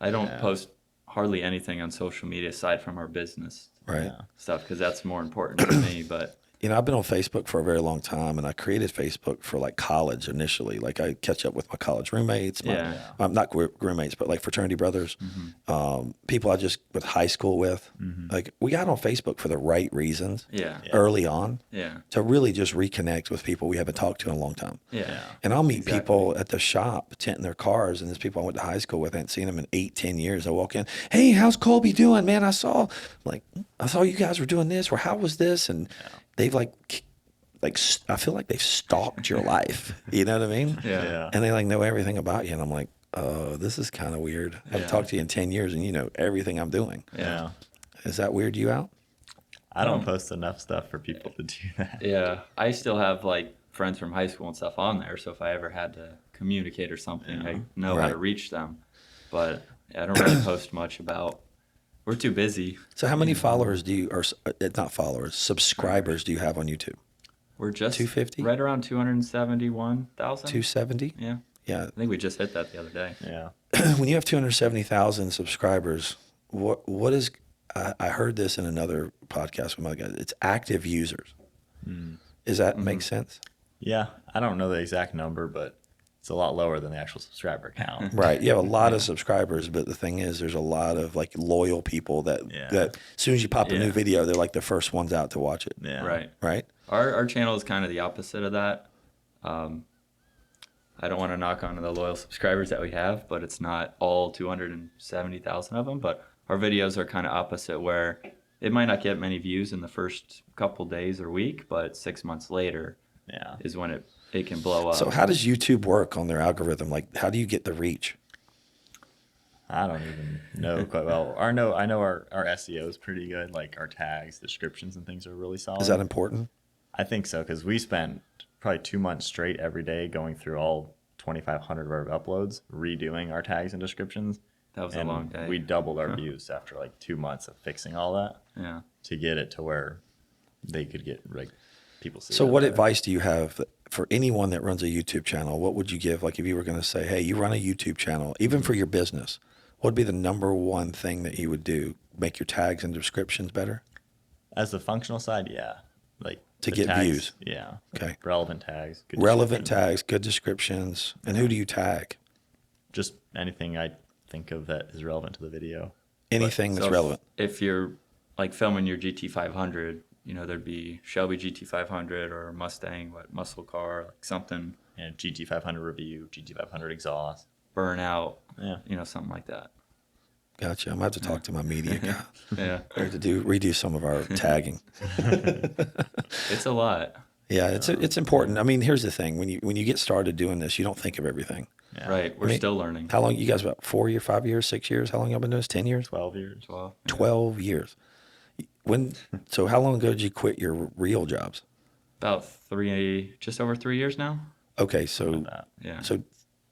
I don't post hardly anything on social media aside from our business stuff because that's more important to me. But You know, I've been on Facebook for a very long time, and I created Facebook for like college initially. Like I catch up with my college roommates, not roommates, but like fraternity brothers, people I just went high school with. Like we got on Facebook for the right reasons early on to really just reconnect with people we haven't talked to in a long time. And I'll meet people at the shop tinting their cars, and there's people I went to high school with. I hadn't seen them in 8-10 years. I walk in, hey, how's Colby doing, man? I saw you guys were doing this, or how was this? And they've like I feel like they've stalked your life. You know what I mean? And they like know everything about you. And I'm like, this is kind of weird. I've talked to you in 10 years and you know everything I'm doing. Is that weird you out? I don't post enough stuff for people to do that. I still have like friends from high school and stuff on there. So if I ever had to communicate or something, I know how to reach them. But I don't really post much about. We're too busy. So how many followers do you, or not followers, subscribers do you have on YouTube? We're just 250? Right around 271,000. 270? Yeah. Yeah. I think we just hit that the other day. Yeah. When you have 270,000 subscribers, what is, I heard this in another podcast with my guys, it's active users. Does that make sense? Yeah. I don't know the exact number, but it's a lot lower than the actual subscriber count. Right. You have a lot of subscribers, but the thing is there's a lot of like loyal people that as soon as you pop a new video, they're like the first ones out to watch it. Yeah. Right. Right? Our channel is kind of the opposite of that. I don't want to knock on the loyal subscribers that we have, but it's not all 270,000 of them. But our videos are kind of opposite, where it might not get many views in the first couple days or week, but 6 months later is when it can blow up. So how does YouTube work on their algorithm? Like, how do you get the reach? I don't even know quite well. I know our SEO is pretty good. Like our tags, descriptions, and things are really solid. Is that important? I think so, because we spent probably 2 months straight every day going through all 2,500 of our uploads, redoing our tags and descriptions. That was a long day. We doubled our views after like 2 months of fixing all that. Yeah. To get it to where they could get like people see. So what advice do you have for anyone that runs a YouTube channel? What would you give? Like if you were going to say, hey, you run a YouTube channel, even for your business, what would be the number one thing that you would do? Make your tags and descriptions better? As the functional side, like to get tags, views. Yeah. Okay. Relevant tags. Good relevant tags, good descriptions. And who do you tag? Just anything I think of that is relevant to the video. Anything that's relevant. If you're like filming your GT500, you know, there'd be Shelby GT500 or Mustang, muscle car, like something. And GT500 review, GT500 exhaust. Burnout. You know, something like that. Gotcha. I'm going to have to talk to my media guy. I have to redo some of our tagging. It's a lot. Yeah, it's important. I mean, here's the thing. When you get started doing this, you don't think of everything. Yeah. Right. We're still learning. How long, you guys, about 4 years, 5 years, 6 years? How long y'all been doing this? 10 years? 12 years. 12 years. So how long ago did you quit your real jobs? About just over 3 years now. Okay, so so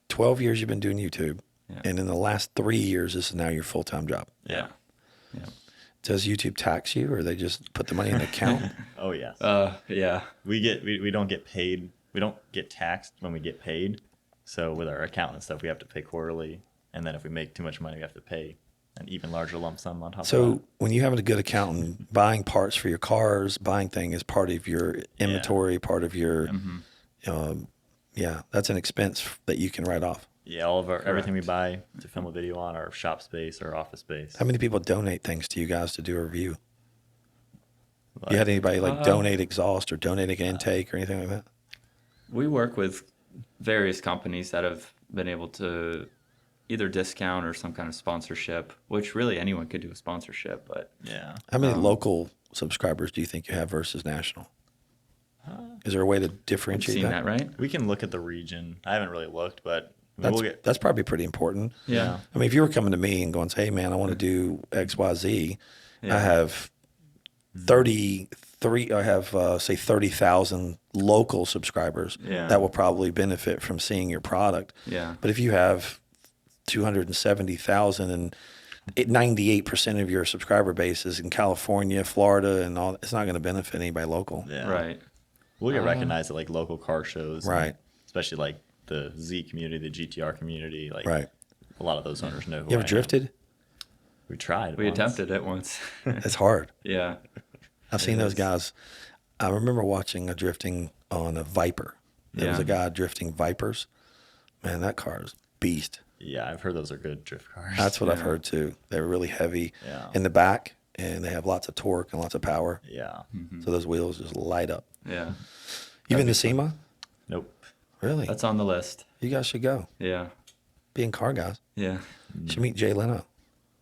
12 years you've been doing YouTube, and in the last 3 years, this is now your full-time job. Yeah. Does YouTube tax you, or they just put the money in the account? Oh yes. Yeah. We don't get paid. We don't get taxed when we get paid. So with our accountant and stuff, we have to pay quarterly, and then if we make too much money, we have to pay an even larger lump sum on top of that. So when you have a good accountant, buying parts for your cars, buying things is part of your inventory, part of your Yeah, that's an expense that you can write off. Yeah, all of everything we buy to film a video on, our shop space, our office space. How many people donate things to you guys to do a review? You had anybody like donate exhaust or donate an intake or anything like that? We work with various companies that have been able to either discount or some kind of sponsorship, which really anyone could do a sponsorship. But yeah. How many local subscribers do you think you have versus national? Is there a way to differentiate seen that, right? We can look at the region. I haven't really looked, but that's probably pretty important. Yeah. I mean, if you were coming to me and going, hey, man, I want to do X, Y, Z, I have 30,000 local subscribers that will probably benefit from seeing your product. Yeah. But if you have 270,000 and 98% of your subscriber base is in California, Florida, and all, it's not going to benefit anybody local. Yeah. Right. We'll get recognized at like local car shows. Right. Especially like the Z community, the GTR community. Like Right. a lot of those owners know who You ever I drifted? am. We tried. We once. attempted it once. It's hard. Yeah. I've seen those guys. I remember watching a drifting on a Viper. There was a guy drifting Vipers. Man, that car is beast. Yeah, I've heard those are good drift cars. That's what I've heard too. They're really heavy Yeah. in the back, and they have lots of torque and lots of power. Yeah. So those wheels just light up. Yeah. You been to SEMA? Nope. Really? That's on the list. You guys should go. Yeah. Being car guys. Yeah. You should meet Jay Leno.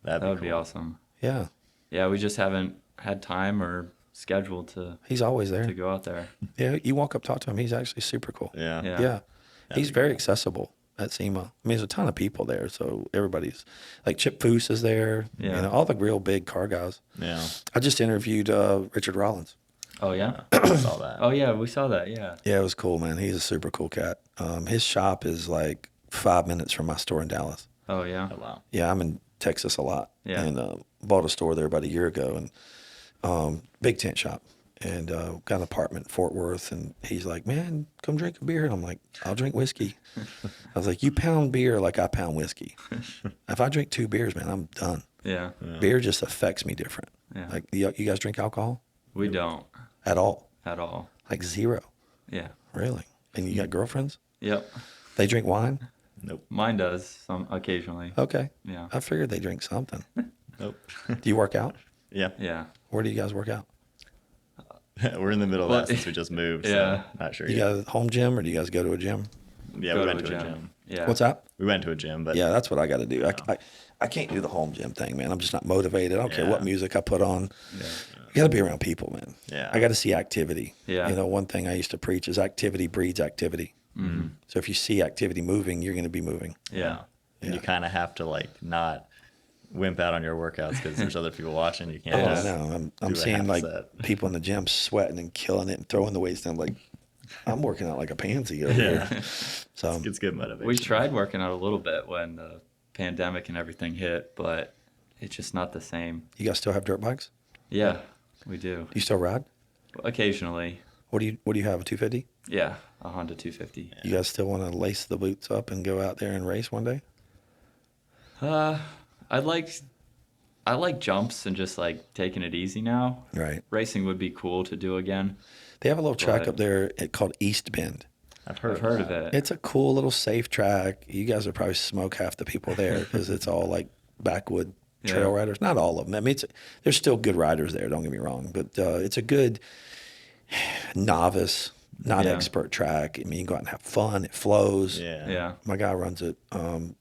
That would be cool. awesome. Yeah. Yeah, we just haven't had time or schedule to He's always there. go out there. Yeah, you walk up, talk to him. He's actually super cool. Yeah. Yeah. Yeah. He's very accessible at SEMA. I mean, there's a ton of people there, so everybody's like Chip Foose is there. Yeah. You know, all the real big car guys. Yeah. I just interviewed Richard Rollins. Oh yeah. I saw that. Oh yeah, we saw that. Yeah. Yeah, it was cool, man. He's a super cool cat. His shop is like 5 minutes from my store in Dallas. Oh yeah. Oh, wow. Yeah, I'm in Texas a lot. Yeah. And bought a store there about a year ago, and big tent shop. And got an apartment in Fort Worth. And he's like, man, come drink a beer. And I'm like, I'll drink whiskey. I was like, you pound beer like I pound whiskey. If I drink 2 beers, man, I'm done. Yeah. Beer just affects me different. Yeah. Like, you guys drink alcohol? We don't At all? at all. Like 0? Yeah. Really? And you got girlfriends? Yep. They drink wine? Nope. Mine does some occasionally. Okay. Yeah. I figured they drink something. Nope. Do you work out? Yeah. Yeah. Where do you guys work out? We're in the middle of that since we just moved. Yeah. So not sure You yet. got a home gym, or do you guys go to a gym? Yeah, Go we to went to a gym. Yeah. What's that? We went to a gym, but Yeah, that's what I got to do. I can't do the home gym thing, man. I'm just not motivated. I don't care what Yeah. music I put on. Yeah. You got to be around people, man. Yeah. I got to see activity. Yeah. You know, one thing I used to preach is activity breeds activity. Mm-hmm. So if you see activity moving, you're going to be moving. yeah. And you kind of have to like not wimp out on your workouts because there's other people watching. You can't. Oh, just no. I'm do a seeing half like set. people in the gym sweating and killing it and throwing the weights down. Like, I'm working out like a pansy over here. So It's good motivation. We tried working out a little bit when the pandemic and everything hit, but it's just not the same. you guys still have dirt bikes? Yeah, we do. Do you still ride? Occasionally. What do you have, a 250? Yeah, a Honda 250. You guys still want to lace the boots up and go out there and race one day? I like jumps and just like taking it easy now. Right. Racing would be cool to do again. They have a little track Right. up there called East Bend. I've heard, I've heard of it. It's a cool little safe track. You guys would probably smoke half the people there because it's all like backwood trail Yeah. riders. Not all of them. I mean, there's still good riders there. Don't get me wrong, but it's a good novice, not Yeah. expert track. I mean, you can go out and have fun. It flows. Yeah. Yeah, My guy runs it.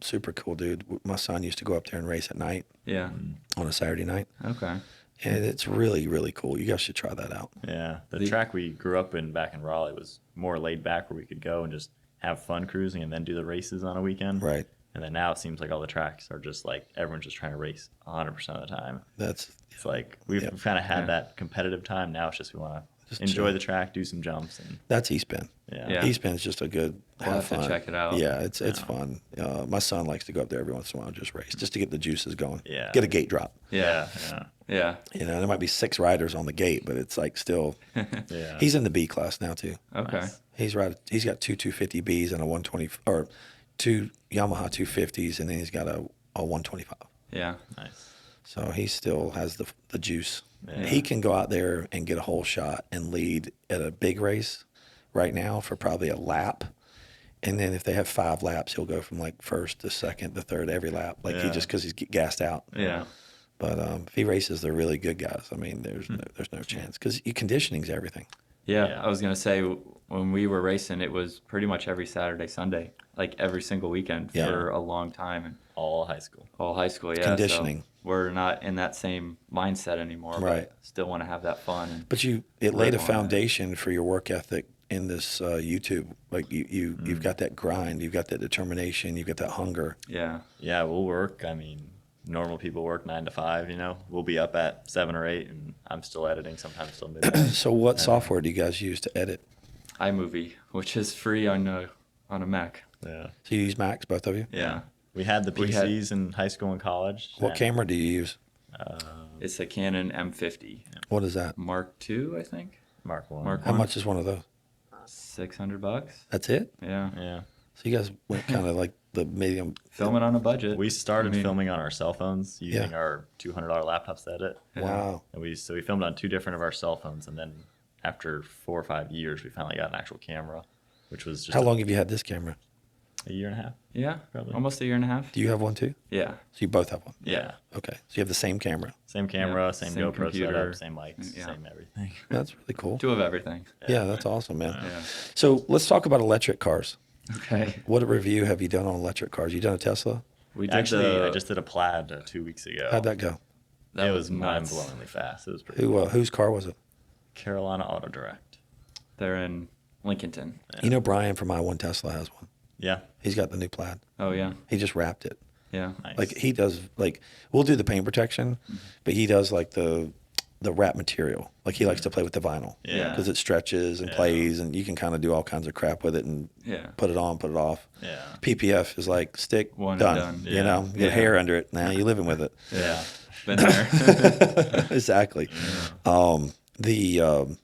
Super cool dude. My son used to go up there and race at night yeah. on a Saturday night, Okay. and it's really, really cool. You guys should try that out. Yeah. The track we grew up in back in Raleigh was more laid back where we could go and just have fun cruising and then do the races on a weekend. Right. And then now it seems like all the tracks are just like everyone's just trying to race 100% of the time. That's It's like we've kind of had that competitive time. Now it's just we want to enjoy chill. the track, do some jumps, and East Bend. Yeah. East Bend's just a good We'll have to fun. check it out. Yeah, it's fun. My son likes to go up there every once in a while and just race, just to get the juices going. Yeah. Get a gate drop. Yeah. yeah, Yeah. You know, there might be 6 riders on the gate, but it's like still. yeah. He's in the B class now too. Okay. Nice. He's got 2 250Bs and a 120 or 2 Yamaha 250s, and then he's got a 125. Yeah. Nice. So he still has the juice. Yeah. He can go out there and get a whole shot and lead at a big race right now for probably a lap And then if they have 5 laps, he'll go from like first to second to third every lap, like he just because he's gassed out. Yeah. But if he races the really good guys, I mean, there's no chance because conditioning's everything. Yeah, I was gonna say when we were racing, it was pretty much every Saturday, Sunday, like every single weekend for a long time, and all high school. All high school, yeah. Conditioning. So we're not in that same mindset anymore, right? But still want to have that fun. And but it laid a foundation for your work ethic in this YouTube. Like you've got that grind, you've got that determination, you've got that hunger. Yeah. Yeah, we'll work. I mean, normal people work 9 to 5. You know, we'll be up at 7 or 8, and I'm still editing. Sometimes still midnight. So, what software do you guys use to edit? iMovie, which is free on a Mac. Yeah. So you use Macs, both of you? Yeah. We had the PCs in high school and college. What camera do you use? It's a Canon M50. What is that? Mark II, I think. Mark 1. Mark How much is one of those? $600. That's it? Yeah. Yeah. So you guys went kind of like the medium. Filming on a budget. We started filming on our cell phones using our $200 laptops to edit. Wow. And we filmed on 2 different of our cell phones, and then after 4 or 5 years, we finally got an actual camera, which was just How long have you had this camera? a year and a half. Yeah, Probably. almost a year and a half. Do you have one too? Yeah. So you both have one? Yeah. Okay. So you have the same camera? Same camera, Yeah, same same GoPro computer. setup, same mics, Yeah. same everything. That's really cool. 2 of everything. Yeah, that's awesome, man. Yeah. So let's talk about electric cars. Okay. What a review have you done on electric cars? You done a Tesla? We did Actually, I just did a Plaid 2 weeks ago. How'd that go? That it was nuts. mind-blowingly fast. It was pretty cool. Whose car was it? Carolina Auto Direct. They're in Lincolnton. Yeah. You know Brian from I One Tesla has one. Yeah. He's got the new Plaid. Oh yeah. He just wrapped it. Yeah. Nice. Like he does, like we'll do the paint protection, but he does like the wrap material. Like he likes to play with the vinyl. Yeah. Because it stretches and plays, and you can kind of do all kinds of crap with it and put it on, put it off. Yeah. PPF is like stick, One done. and done. You know, you get hair under it. Now you're living with it. Yeah. Been there. Exactly. The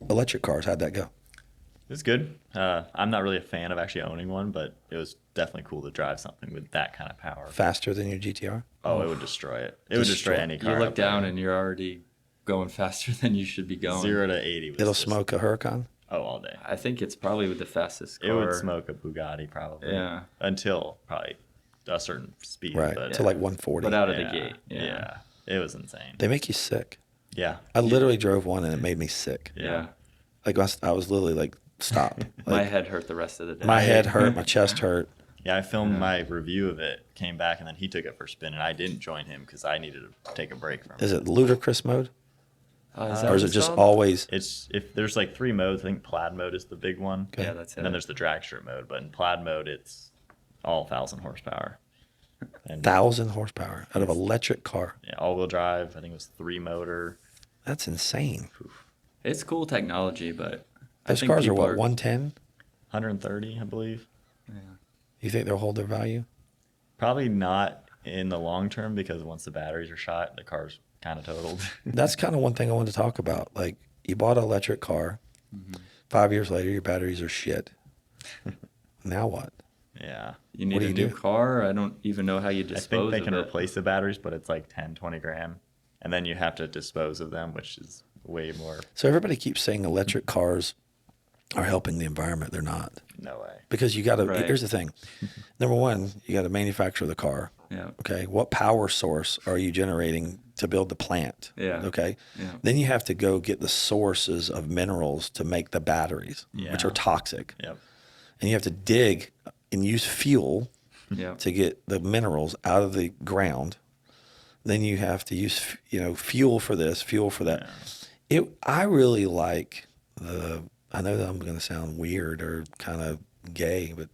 electric cars, how'd that go? It was good. I'm not really a fan of actually owning one, but it was definitely cool to drive something with that kind of power. Faster than your GTR? Oh, it would destroy it. It would destroy any car. You look out there. down and you're already going faster than you should be going. 0 to 80. Was It'll just- smoke a Huracan? Oh, all day. I think it's probably the fastest car. It would smoke a Bugatti probably. Yeah. Until probably a certain speed. Right. But, To like 140. But out of yeah, the gate. Yeah. It was insane. They make you sick. Yeah. I literally drove one and it made me sick. Yeah. Like I was literally like, stop. My Like, head hurt the rest of the day. my head hurt, my chest hurt. Yeah, I filmed my review of it, came back, and then he took it for a spin, and I didn't join him because I needed to take a break from it. Is it ludicrous mode? Is Or is it just always? It's if there's like 3 modes. I think Plaid mode is the big one. Yeah, that's it. And then there's the drag strip mode, but in Plaid mode, it's all 1,000 horsepower. And 1,000 horsepower out of an electric car. yeah, all-wheel drive. I think it was 3 motor. That's insane. It's cool technology, but I Those think cars are people what, 110? 130, I believe. You think they'll hold their value? Probably not in the long term because once the batteries are shot, the car's kind of totaled. That's kind of one thing I wanted to talk about. Like, you bought an electric car. 5 years later, your batteries are shit. Now what? Yeah. You need What do a you new do? car. I don't even know how you I dispose think they of can it. replace the batteries, but it's like 10, 20 grand. And then you have to dispose of them, which is way more. So everybody keeps saying electric cars are helping the environment. They're not. No way. Because you got to, Right. here's the thing. Number one, you got to manufacture the car. Yeah. Okay. What power source are you generating to build the plant? Yeah. Okay. Yeah. Then you have to go get the sources of minerals to make the batteries, which Yeah. are toxic. Yep. And you have to dig and use fuel Yeah. to get the minerals out of the ground. Then you have to use, fuel for this, fuel for that. I really like I know that I'm going to sound weird or kind of gay, but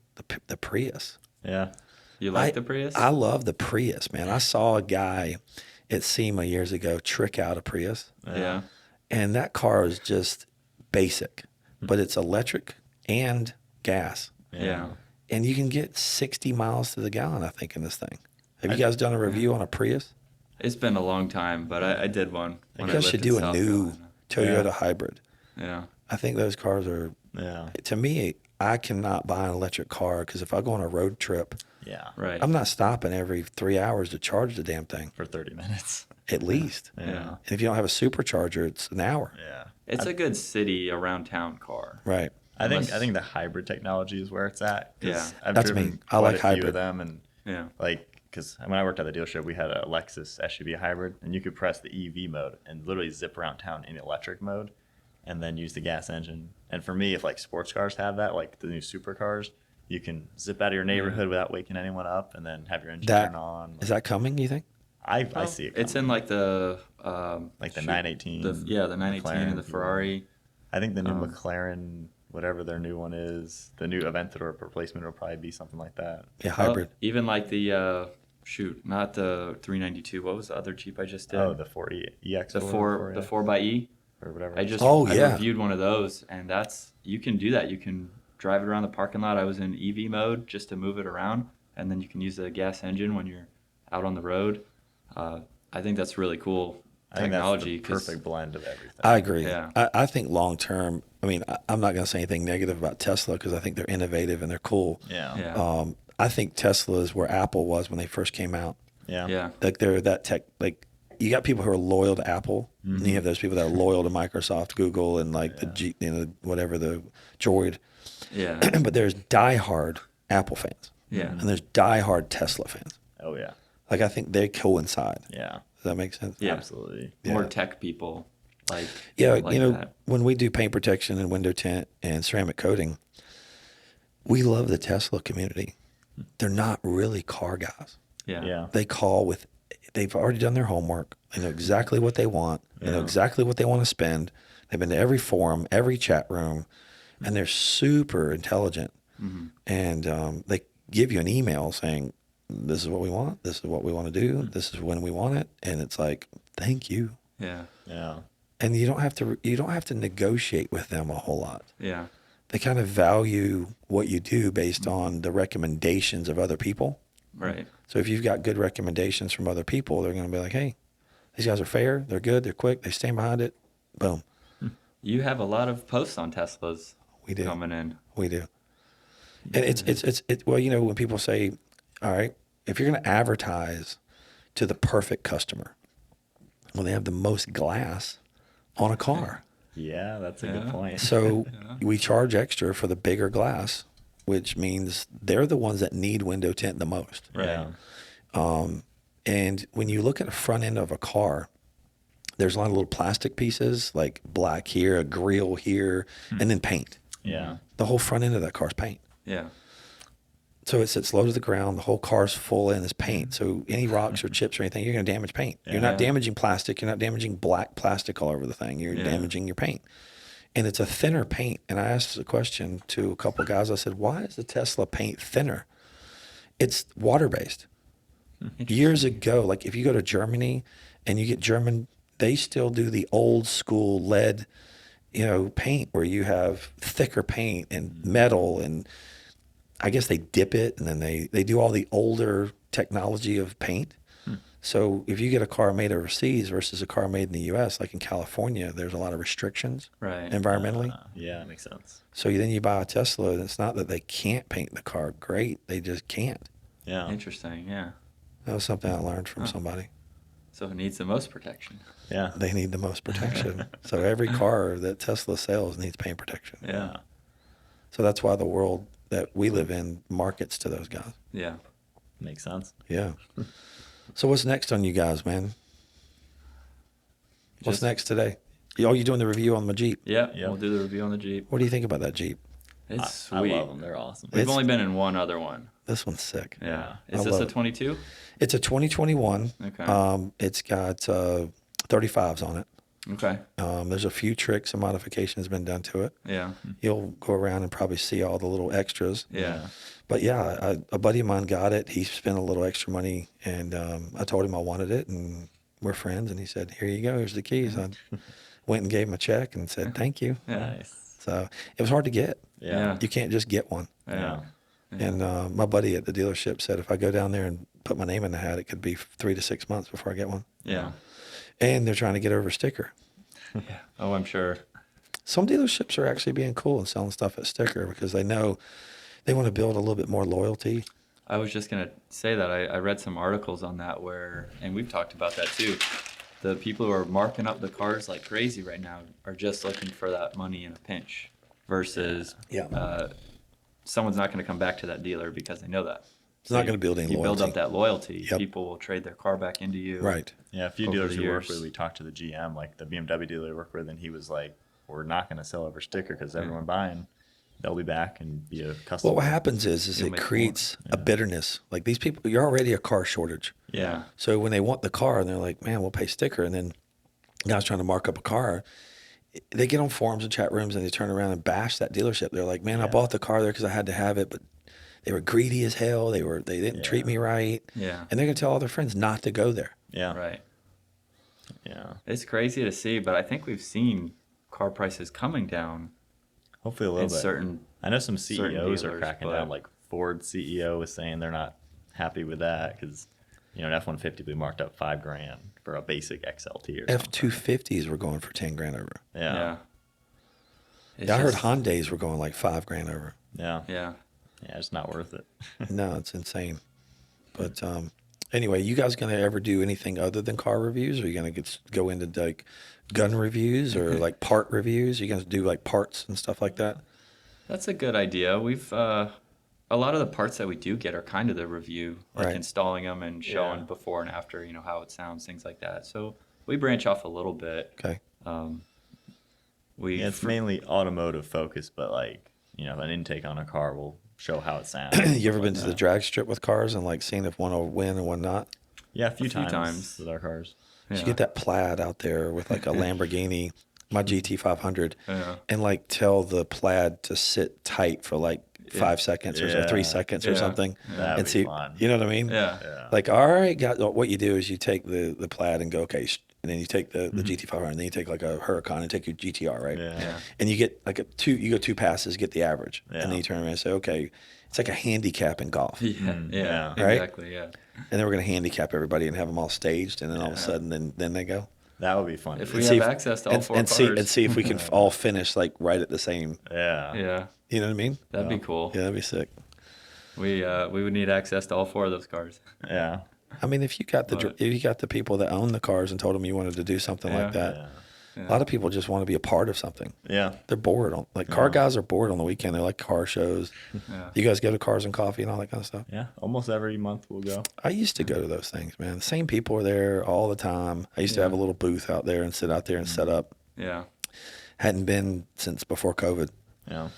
the Prius. Yeah. You like the Prius? I love the Prius, man. I saw a guy at SEMA years ago trick out a Prius, Yeah. and that car is just basic, but it's electric and gas. Yeah. And you can get 60 miles to the gallon, I think, in this thing. Have you guys done a review on a Prius? It's been a long time, but I did one. You when I guys lived should in do a South new Carolina. Toyota hybrid. Yeah. I think those cars are, Yeah. to me, I cannot buy an electric car because if I go on a road trip, Yeah. Right. I'm not stopping every 3 hours to charge the damn thing, For 30 minutes. at least. Yeah. And if you don't have a supercharger, it's an hour. Yeah. It's a good city around town car. Right. I think the hybrid technology is where it's at. Yeah. I've That's driven me. I like quite a few hybrid. of them, and Yeah. like because when I worked at the dealership, we had a Lexus SUV hybrid, and you could press the EV mode and literally zip around town in electric mode, and then use the gas engine. And for me, if like sports cars have that, like the new supercars, you can zip out of your neighborhood without waking anyone up, and then have your engine turn on. Is that coming, you think? I see it. It's in like the like the 918. the 918 McLaren, and the Ferrari. I think the new McLaren, whatever their new one is, the new Aventador replacement will probably be something like that. Yeah, hybrid. Even like the not the 392. What was the other Jeep I just did? Oh, the 4EX. The 4xe or whatever. I reviewed one of those, and you can do that. You can drive it around the parking lot. I was in EV mode just to move it around, and then you can use the gas engine when you're out on the road. I think that's really cool technology. I think that's the perfect blend of everything. I agree. Yeah. I think long term, I mean, I'm not going to say anything negative about Tesla because I think they're innovative and they're cool. Yeah. I think Tesla is where Apple was when they first came out. Yeah. Yeah. Like they're that tech, like you got people who are loyal to Apple, and you have those people that are loyal to Microsoft, Google, and like the whatever the Droid. Yeah. But there's diehard Apple fans. Yeah. And there's diehard Tesla fans. Oh yeah. Like I think they coincide. Yeah. Does that make sense? Yeah. Absolutely. More Yeah. tech people like that. that. When we do paint protection and window tint and ceramic coating, we love the Tesla community. They're not really car guys. Yeah. Yeah. They've already done their homework. They know exactly what they want. They know exactly what they want to spend. They've been to every forum, every chat room, and they're super intelligent. Mm-hmm. And they give you an email saying, this is what we want. This is what we want to do. This is when we want it. And it's like, thank you. Yeah. Yeah. And you don't have to negotiate with them a whole lot. Yeah. They kind of value what you do based on the recommendations of other people. Right. So if you've got good recommendations from other people, they're going to be like, hey, these guys are fair. They're good. They're quick. They stand behind it. Boom. You have a lot of posts on Teslas We do. coming in. We do. And it's well, you know, when people say, all right, if you're going to advertise to the perfect customer, well, they have the most glass on a car. Yeah, that's a good point. So we charge extra for the bigger glass, which means they're the ones that need window tint the most. Right. Yeah. And when you look at the front end of a car, there's a lot of little plastic pieces like black here, a grill here, and then paint. Yeah. The whole front end of that car's paint. Yeah. So it sits low to the ground. The whole car's full in is paint. So any rocks or chips or anything, you're going to damage paint. You're not damaging plastic. You're not damaging black plastic all over the thing. You're damaging your paint. And it's a thinner paint. And I asked a question to a couple of guys. I said, why is the Tesla paint thinner? It's water-based. Years ago, like if you go to Germany and you get German, they still do the old school lead, paint where you have thicker paint and metal, and I guess they dip it and then they do all the older technology of paint. So if you get a car made overseas versus a car made in the U.S., like in California, there's a lot of restrictions environmentally. Yeah, that makes sense. So then you buy a Tesla, and it's not that they can't paint the car great. They just can't. Yeah. Interesting. Yeah. That was something I learned from somebody. So it needs the most protection. Yeah. They need the most protection. So every car that Tesla sells needs paint protection. Yeah. So that's why the world that we live in markets to those guys. Yeah. Makes sense. Yeah. So what's next on you guys, man? What's next today? Oh, you doing the review on my Jeep? Yeah. We'll do the review on the Jeep. What do you think about that Jeep? It's sweet. I love them. They're awesome. We've only been in one other one. This one's sick. Yeah. Is this a 22? It's a 2021. Okay. It's got 35s on it. Okay. There's a few tricks and modifications been done to it. Yeah. You'll go around and probably see all the little extras. Yeah. But yeah, a buddy of mine got it. He spent a little extra money, and I told him I wanted it, and we're friends. And he said, "Here you go. Here's the keys." I went and gave him a check and said, "Thank you." Yeah. Nice. So it was hard to get. Yeah. You can't just get one. Yeah. And my buddy at the dealership said, if I go down there and put my name in the hat, it could be 3 to 6 months before I get one. Yeah. And they're trying to get over a sticker. Yeah. Oh, I'm sure. Some dealerships are actually being cool and selling stuff at sticker because they know they want to build a little bit more loyalty. I was just going to say that I read some articles on that and we've talked about that too. The people who are marking up the cars like crazy right now are just looking for that money in a pinch. versus someone's not going to come back to that dealer because they know that. It's not going to build any loyalty. You build up that loyalty. Yep. People will trade their car back into you. Right. Yeah, a few dealers we work with, we talked to the GM, like the BMW dealer we work with, and he was like, we're not going to sell over sticker because everyone buying, they'll be back and be a customer. Well, what happens is it creates a bitterness. Like these people, you're already a car shortage. Yeah. So when they want the car and they're like, man, we'll pay sticker. And then guys trying to mark up a car, they get on forums and chat rooms and they turn around and bash that dealership. They're like, man, I bought the car there because I had to have it, but they were greedy as hell. They didn't treat me right. Yeah. And they're going to tell all their friends not to go there. Yeah. Right. Yeah. It's crazy to see, but I think we've seen car prices coming down. Hopefully a little bit. Certain, I know some CEOs dealers, are cracking down. Like Ford CEO was saying they're not happy with that because, an F-150 we marked up $5,000 for a basic XLT or F-250s were going for $10,000 over. Yeah. I heard Hyundais were going like $5,000 over. Yeah. Yeah. Yeah, it's not worth it. No, it's insane. But anyway, you guys going to ever do anything other than car reviews? Are you going to go into like gun reviews or like part reviews? Are you going to do like parts and stuff like that? That's a good idea. We've a lot of the parts that we do get are kind of the review, like installing them and showing before and after, how it sounds, things like that. So we branch off a little bit. Okay. It's mainly automotive focused, but like, an intake on a car will show how it sounds. You ever been to the drag strip with cars and like seeing if one will win and one not? Yeah, a few times with our cars. Yeah. You get that Plaid out there with like a Lamborghini, my GT500, and like tell the Plaid to sit tight for like 5 seconds or 3 seconds or something, and see, fun. You know what I mean? Yeah. Like, all right, what you do is you take the Plaid and go, okay, and then you take the GT500, and then you take like a Huracan and take your GTR, right? Yeah. And you get like you go 2 passes, get the average, and then you turn around and say, okay, it's like a handicap in golf. Yeah. Right? Exactly. Yeah. And then we're going to handicap everybody and have them all staged, and then all of a sudden, then they go. That would be fun. If we have access to all four cars. See if we can all finish like right at the same. Yeah. Yeah. You know what I mean? That'd be cool. Yeah, that'd be sick. We would need access to all 4 of those cars. Yeah. I mean, if you got the people that own the cars and told them you wanted to do something like that, a lot of people just want to be a part of something. Yeah. They're bored. Car guys are bored on the weekend. They like car shows. Yeah. You guys go to Cars and Coffee and all that kind of stuff? Yeah. Almost every month we'll go. I used to go to those things, man. The same people are there all the time. I used to have a little booth out there and sit out there and set up. Yeah. Hadn't been since before COVID. Yeah.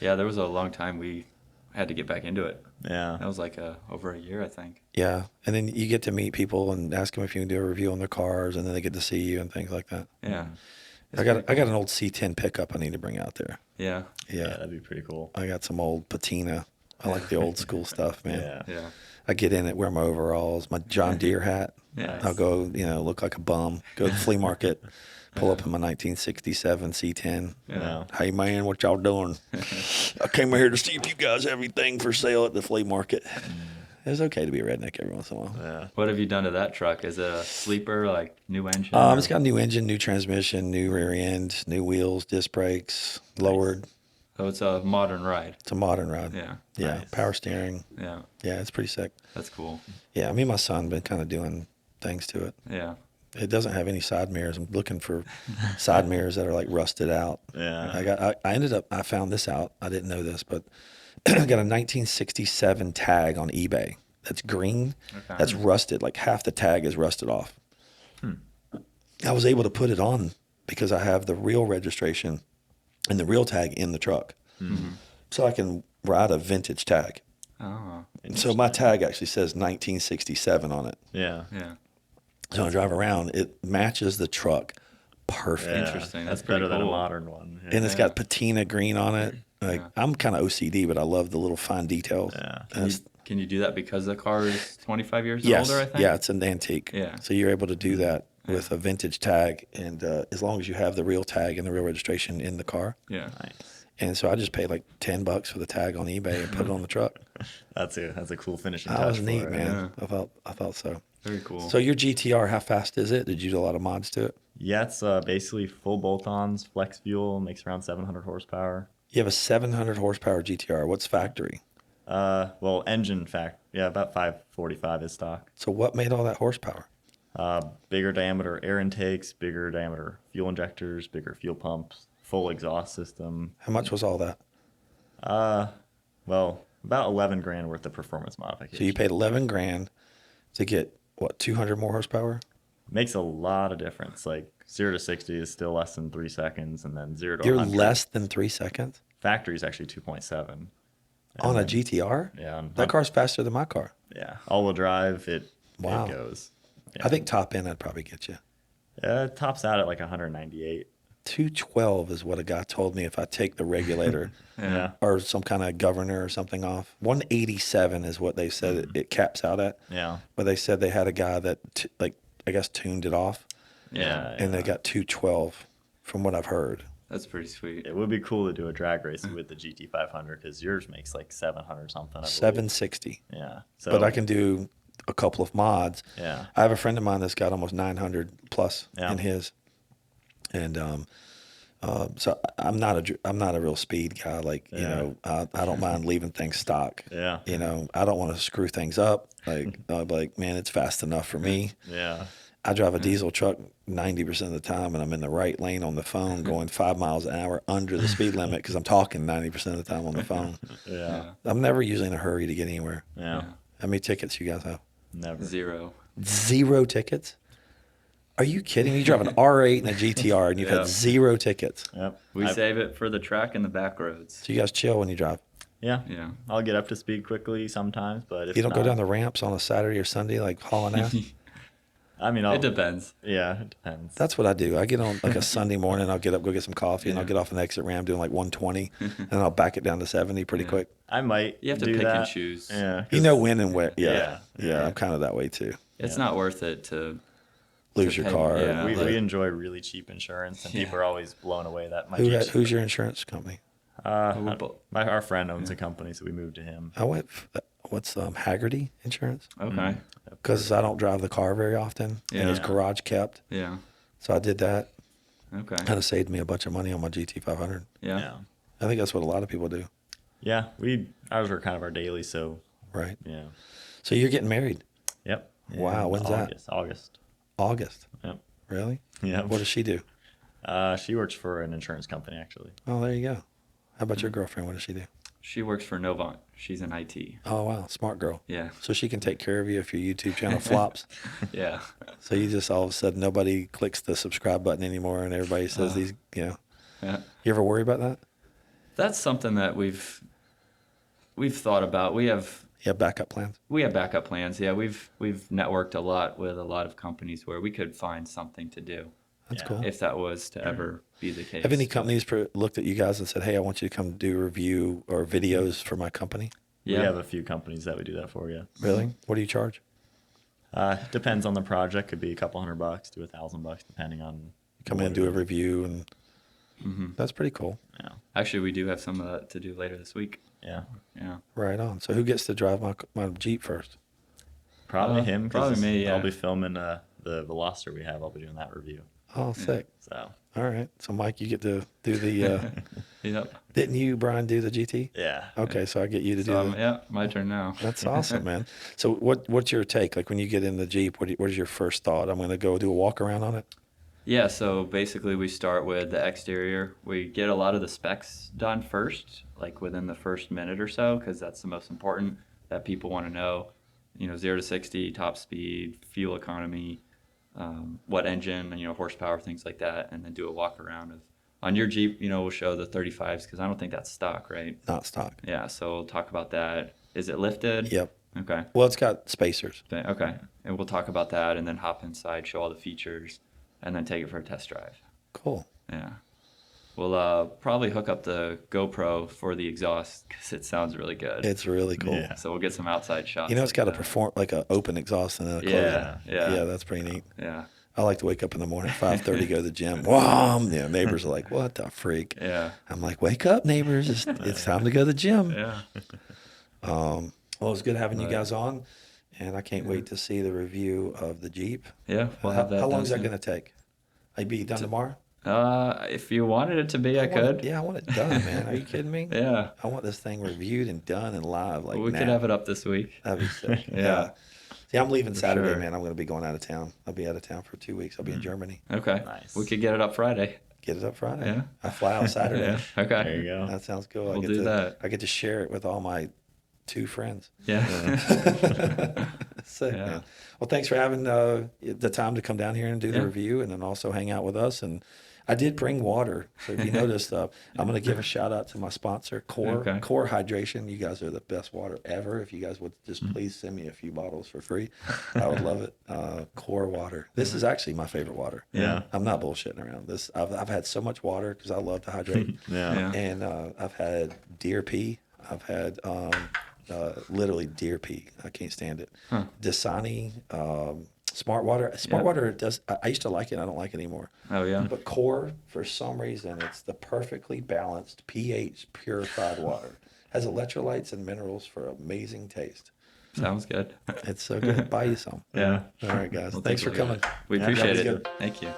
Yeah, there was a long time we had to get back into it. Yeah. That was like over a year, I think. Yeah. And then you get to meet people and ask them if you can do a review on their cars, and then they get to see you and things like that. Yeah. I got an old C10 pickup I need to bring out there. Yeah. Yeah. That'd be pretty cool. I got some old patina. I like the old school stuff, man. Yeah. I get in it, wear my overalls, my John Deere hat. Nice. I'll go, look like a bum, go to the flea market, pull up in my 1967 C10. Yeah. Hey, man, what y'all doing? I came here to see if you guys have anything for sale at the flea market. It's okay to be a redneck every once in a while. Yeah. What have you done to that truck? Is it a sleeper, like new engine? It's got a new engine, new transmission, new rear end, new wheels, disc brakes, lowered. So it's a modern ride. It's a modern ride. Yeah. Yeah. Nice. Power steering. Yeah. Yeah, it's pretty sick. That's cool. Yeah, me and my son been kind of doing things to it. Yeah. It doesn't have any side mirrors. I'm looking for side mirrors that are like rusted out. Yeah. I found this out. I didn't know this, but I got a 1967 tag on eBay that's green, that's rusted. Like half the tag is rusted off. I was able to put it on because I have the real registration and the real tag in the truck. So I can ride a vintage tag. Oh. And so my tag actually says 1967 on it. Yeah. Yeah. So when I drive around, it matches the truck perfect. Yeah. Interesting. That's pretty better than a cool. modern one. Yeah. And it's got patina green on it. Like I'm kind of OCD, but I love the little fine details. Yeah. Can you do that because the car is 25 years Yes. older, I think? Yeah, it's an antique. Yeah. So you're able to do that with a vintage tag, and as long as you have the real tag and the real registration in the car. Yeah. Nice. And so I just paid like $10 for the tag on eBay and put it on the truck. That's a cool finishing That touch. was neat, for it. man. I felt so. Very cool. So your GTR, how fast is it? Did you do a lot of mods to it? Yeah, it's basically full bolt-ons, flex fuel, makes around 700 horsepower. You have a 700 horsepower GTR. What's factory? Well, engine about 545 is stock. So what made all that horsepower? Bigger diameter air intakes, bigger diameter fuel injectors, bigger fuel pumps, full exhaust system. How much was all that? Well, about 11 grand worth of performance modification. So you paid 11 grand to get what, 200 more horsepower? Makes a lot of difference. Like 0 to 60 is still less than 3 seconds, and then 0 to You're 100. less than 3 seconds Factory is actually 2.7. on a GTR. Yeah, That car's faster than my car. Yeah, all-wheel drive. Wow. It goes. Yeah. I think top end I'd probably get you. It tops out at like 198. 212 is what a guy told me if I take the regulator Yeah. or some kind of governor or something off. 187 is what they said it caps out at. Yeah. But they said they had a guy that I guess tuned it off, Yeah. and they got 212 from what I've heard. That's pretty sweet. It would be cool to do a drag race with the GT500 because yours makes like 700 something. I believe. 760. Yeah. So, But I can do a couple of mods. Yeah. I have a friend of mine that's got almost 900 plus Yeah. in his, and so I'm not a real speed guy. Like you know, I don't mind leaving things stock. Yeah. You know, I don't want to screw things up. Like I'll be like, man, it's fast enough for me. Yeah. I drive a diesel truck 90% of the time, and I'm in the right lane on the phone, going 5 miles an hour under the speed limit because I'm talking 90% of the time on the phone. Yeah. I'm never usually in a hurry to get anywhere. Yeah. How many tickets you guys have? Never. 0. 0 tickets? Are you kidding me? You drive an R8 and a GTR, and you've had 0 tickets. Yep. We save it for the track and the back roads. So you guys chill when you drive. Yeah. Yeah. I'll get up to speed quickly sometimes, but if You don't go not- down the ramps on a Saturday or Sunday like hauling ass? I mean, It depends. Yeah, it depends. That's what I do. I get on like a Sunday morning. I'll get up, go get some coffee, and I'll get off an exit ramp doing like 120, and I'll back it down to 70 pretty quick. I might. You have to do pick that. and choose. Yeah. You know when and where. Yeah. Yeah. I'm kind of that way too. It's not worth it to Lose your pay- car. yeah. We enjoy really cheap insurance, and people are always blown away that my Jeep's- Who's your insurance company? our friend owns a company, so we moved to him. I went. What's Haggerty Insurance? Okay. Because I don't drive the car very often, and it's Yeah. garage kept. Yeah. So I did that. Okay. Kind of saved me a bunch of money on my GT500. Yeah. Yeah. I think that's what a lot of people do, Yeah. Ours were kind of our daily, so right? yeah. So you're getting married. Yep. Wow, when's that? August. August. Yep. Really? Yeah. What does she do? She works for an insurance company, actually. Oh, there you go. How about your girlfriend? What does she do? She works for Novant. She's in IT. Oh, wow. Smart girl. Yeah. So she can take care of you if your YouTube channel flops. Yeah. So you just all of a sudden nobody clicks the subscribe button anymore and everybody says these, Yeah. You ever worry about that? That's something that we've thought about. We have Backup plans? backup plans. Yeah, we've networked a lot with a lot of companies where we could find something to do That's Yeah. cool. if that was to ever be the case. Have any companies looked at you guys and said, hey, I want you to come do a review or videos for my company? Yeah. We have a few companies that we do that for, yeah. Really? What do you charge? Depends on the project. Could be a couple $100 to $1,000 depending on. Come in, do a review, and that's pretty cool. Yeah. Actually, we do have some of that to do later this week. Yeah. Yeah. Right on. So who gets to drive my Jeep first? Probably him. 'Cause probably me, yeah. I'll be filming the Veloster we have. I'll be doing that review. Oh, sick. So All right. So, Mike, you get to do the, Yep. didn't you, Brian, do the GT? yeah. Okay, so I get you to do So, the. yeah, my turn now. That's awesome, man. So what's your take? Like when you get in the Jeep, what is your first thought? I'm going to go do a walk around on it? Yeah, so basically we start with the exterior. We get a lot of the specs done first, like within the first minute or so, because that's the most important that people want to know. 0 to 60, top speed, fuel economy, what engine, horsepower, things like that, and then do a walk around of. On your Jeep, we'll show the 35s because I don't think that's stock, right? Not stock. Yeah, so we'll talk about that. Is it lifted? Yep. Okay. Well, it's got spacers. Okay. And we'll talk about that and then hop inside, show all the features, and then take it for a test drive. Cool. Yeah. We'll probably hook up the GoPro for the exhaust because it sounds really good. It's really cool. Yeah. So we'll get some outside shots. It's got to that. perform like an open exhaust and then a closed. Yeah. Yeah, that's pretty neat. Yeah. I like to wake up in the morning, 5:30, go to the gym. Wow, neighbors are like, "What the freak?" Yeah. I'm like, "Wake up, neighbors! It's time to go to the gym." Yeah. Well, it's good having you guys on, and I can't wait to see the review of the Jeep. Yeah. We'll have that. How long done is that soon. going to take? I'd be done tomorrow. If you wanted it to be, I could. I want it done, man. Are you kidding me? Yeah. I want this thing reviewed and done and live. Like We now. could have it up this week. That'd be sick. Yeah. See, I'm leaving Saturday, sure. man. I'm going to be going out of town. I'll be out of town for 2 weeks. I'll be in Germany. Okay. Nice. We could get it up Friday. get it up Friday. Yeah. I fly out Saturday. Yeah. Okay. There you go. That sounds cool. We'll do that. I get to share it with all my 2 friends. Yeah. Sick, man. Well, thanks for having the time to come down here and do the review, and then also hang out with us. And I did bring water, so if you noticed, I'm going to give a shout out to my sponsor, Core Hydration. You guys are the best water ever. If you guys would just please send me a few bottles for free, I would love it. Core water. This is actually my favorite water. Yeah, I'm not bullshitting around. I've had so much water because I love to hydrate. And I've had deer pee. I've had literally deer pee. I can't stand it. Dasani. Smart water. Water does. I used to like it. I don't like it anymore. Oh yeah. But Core, for some reason, it's the perfectly balanced pH purified water. Has electrolytes and minerals for amazing taste. Sounds good. It's so good. Buy you some. Yeah. All right, guys. Thanks for coming. We appreciate it. Good. Thank you.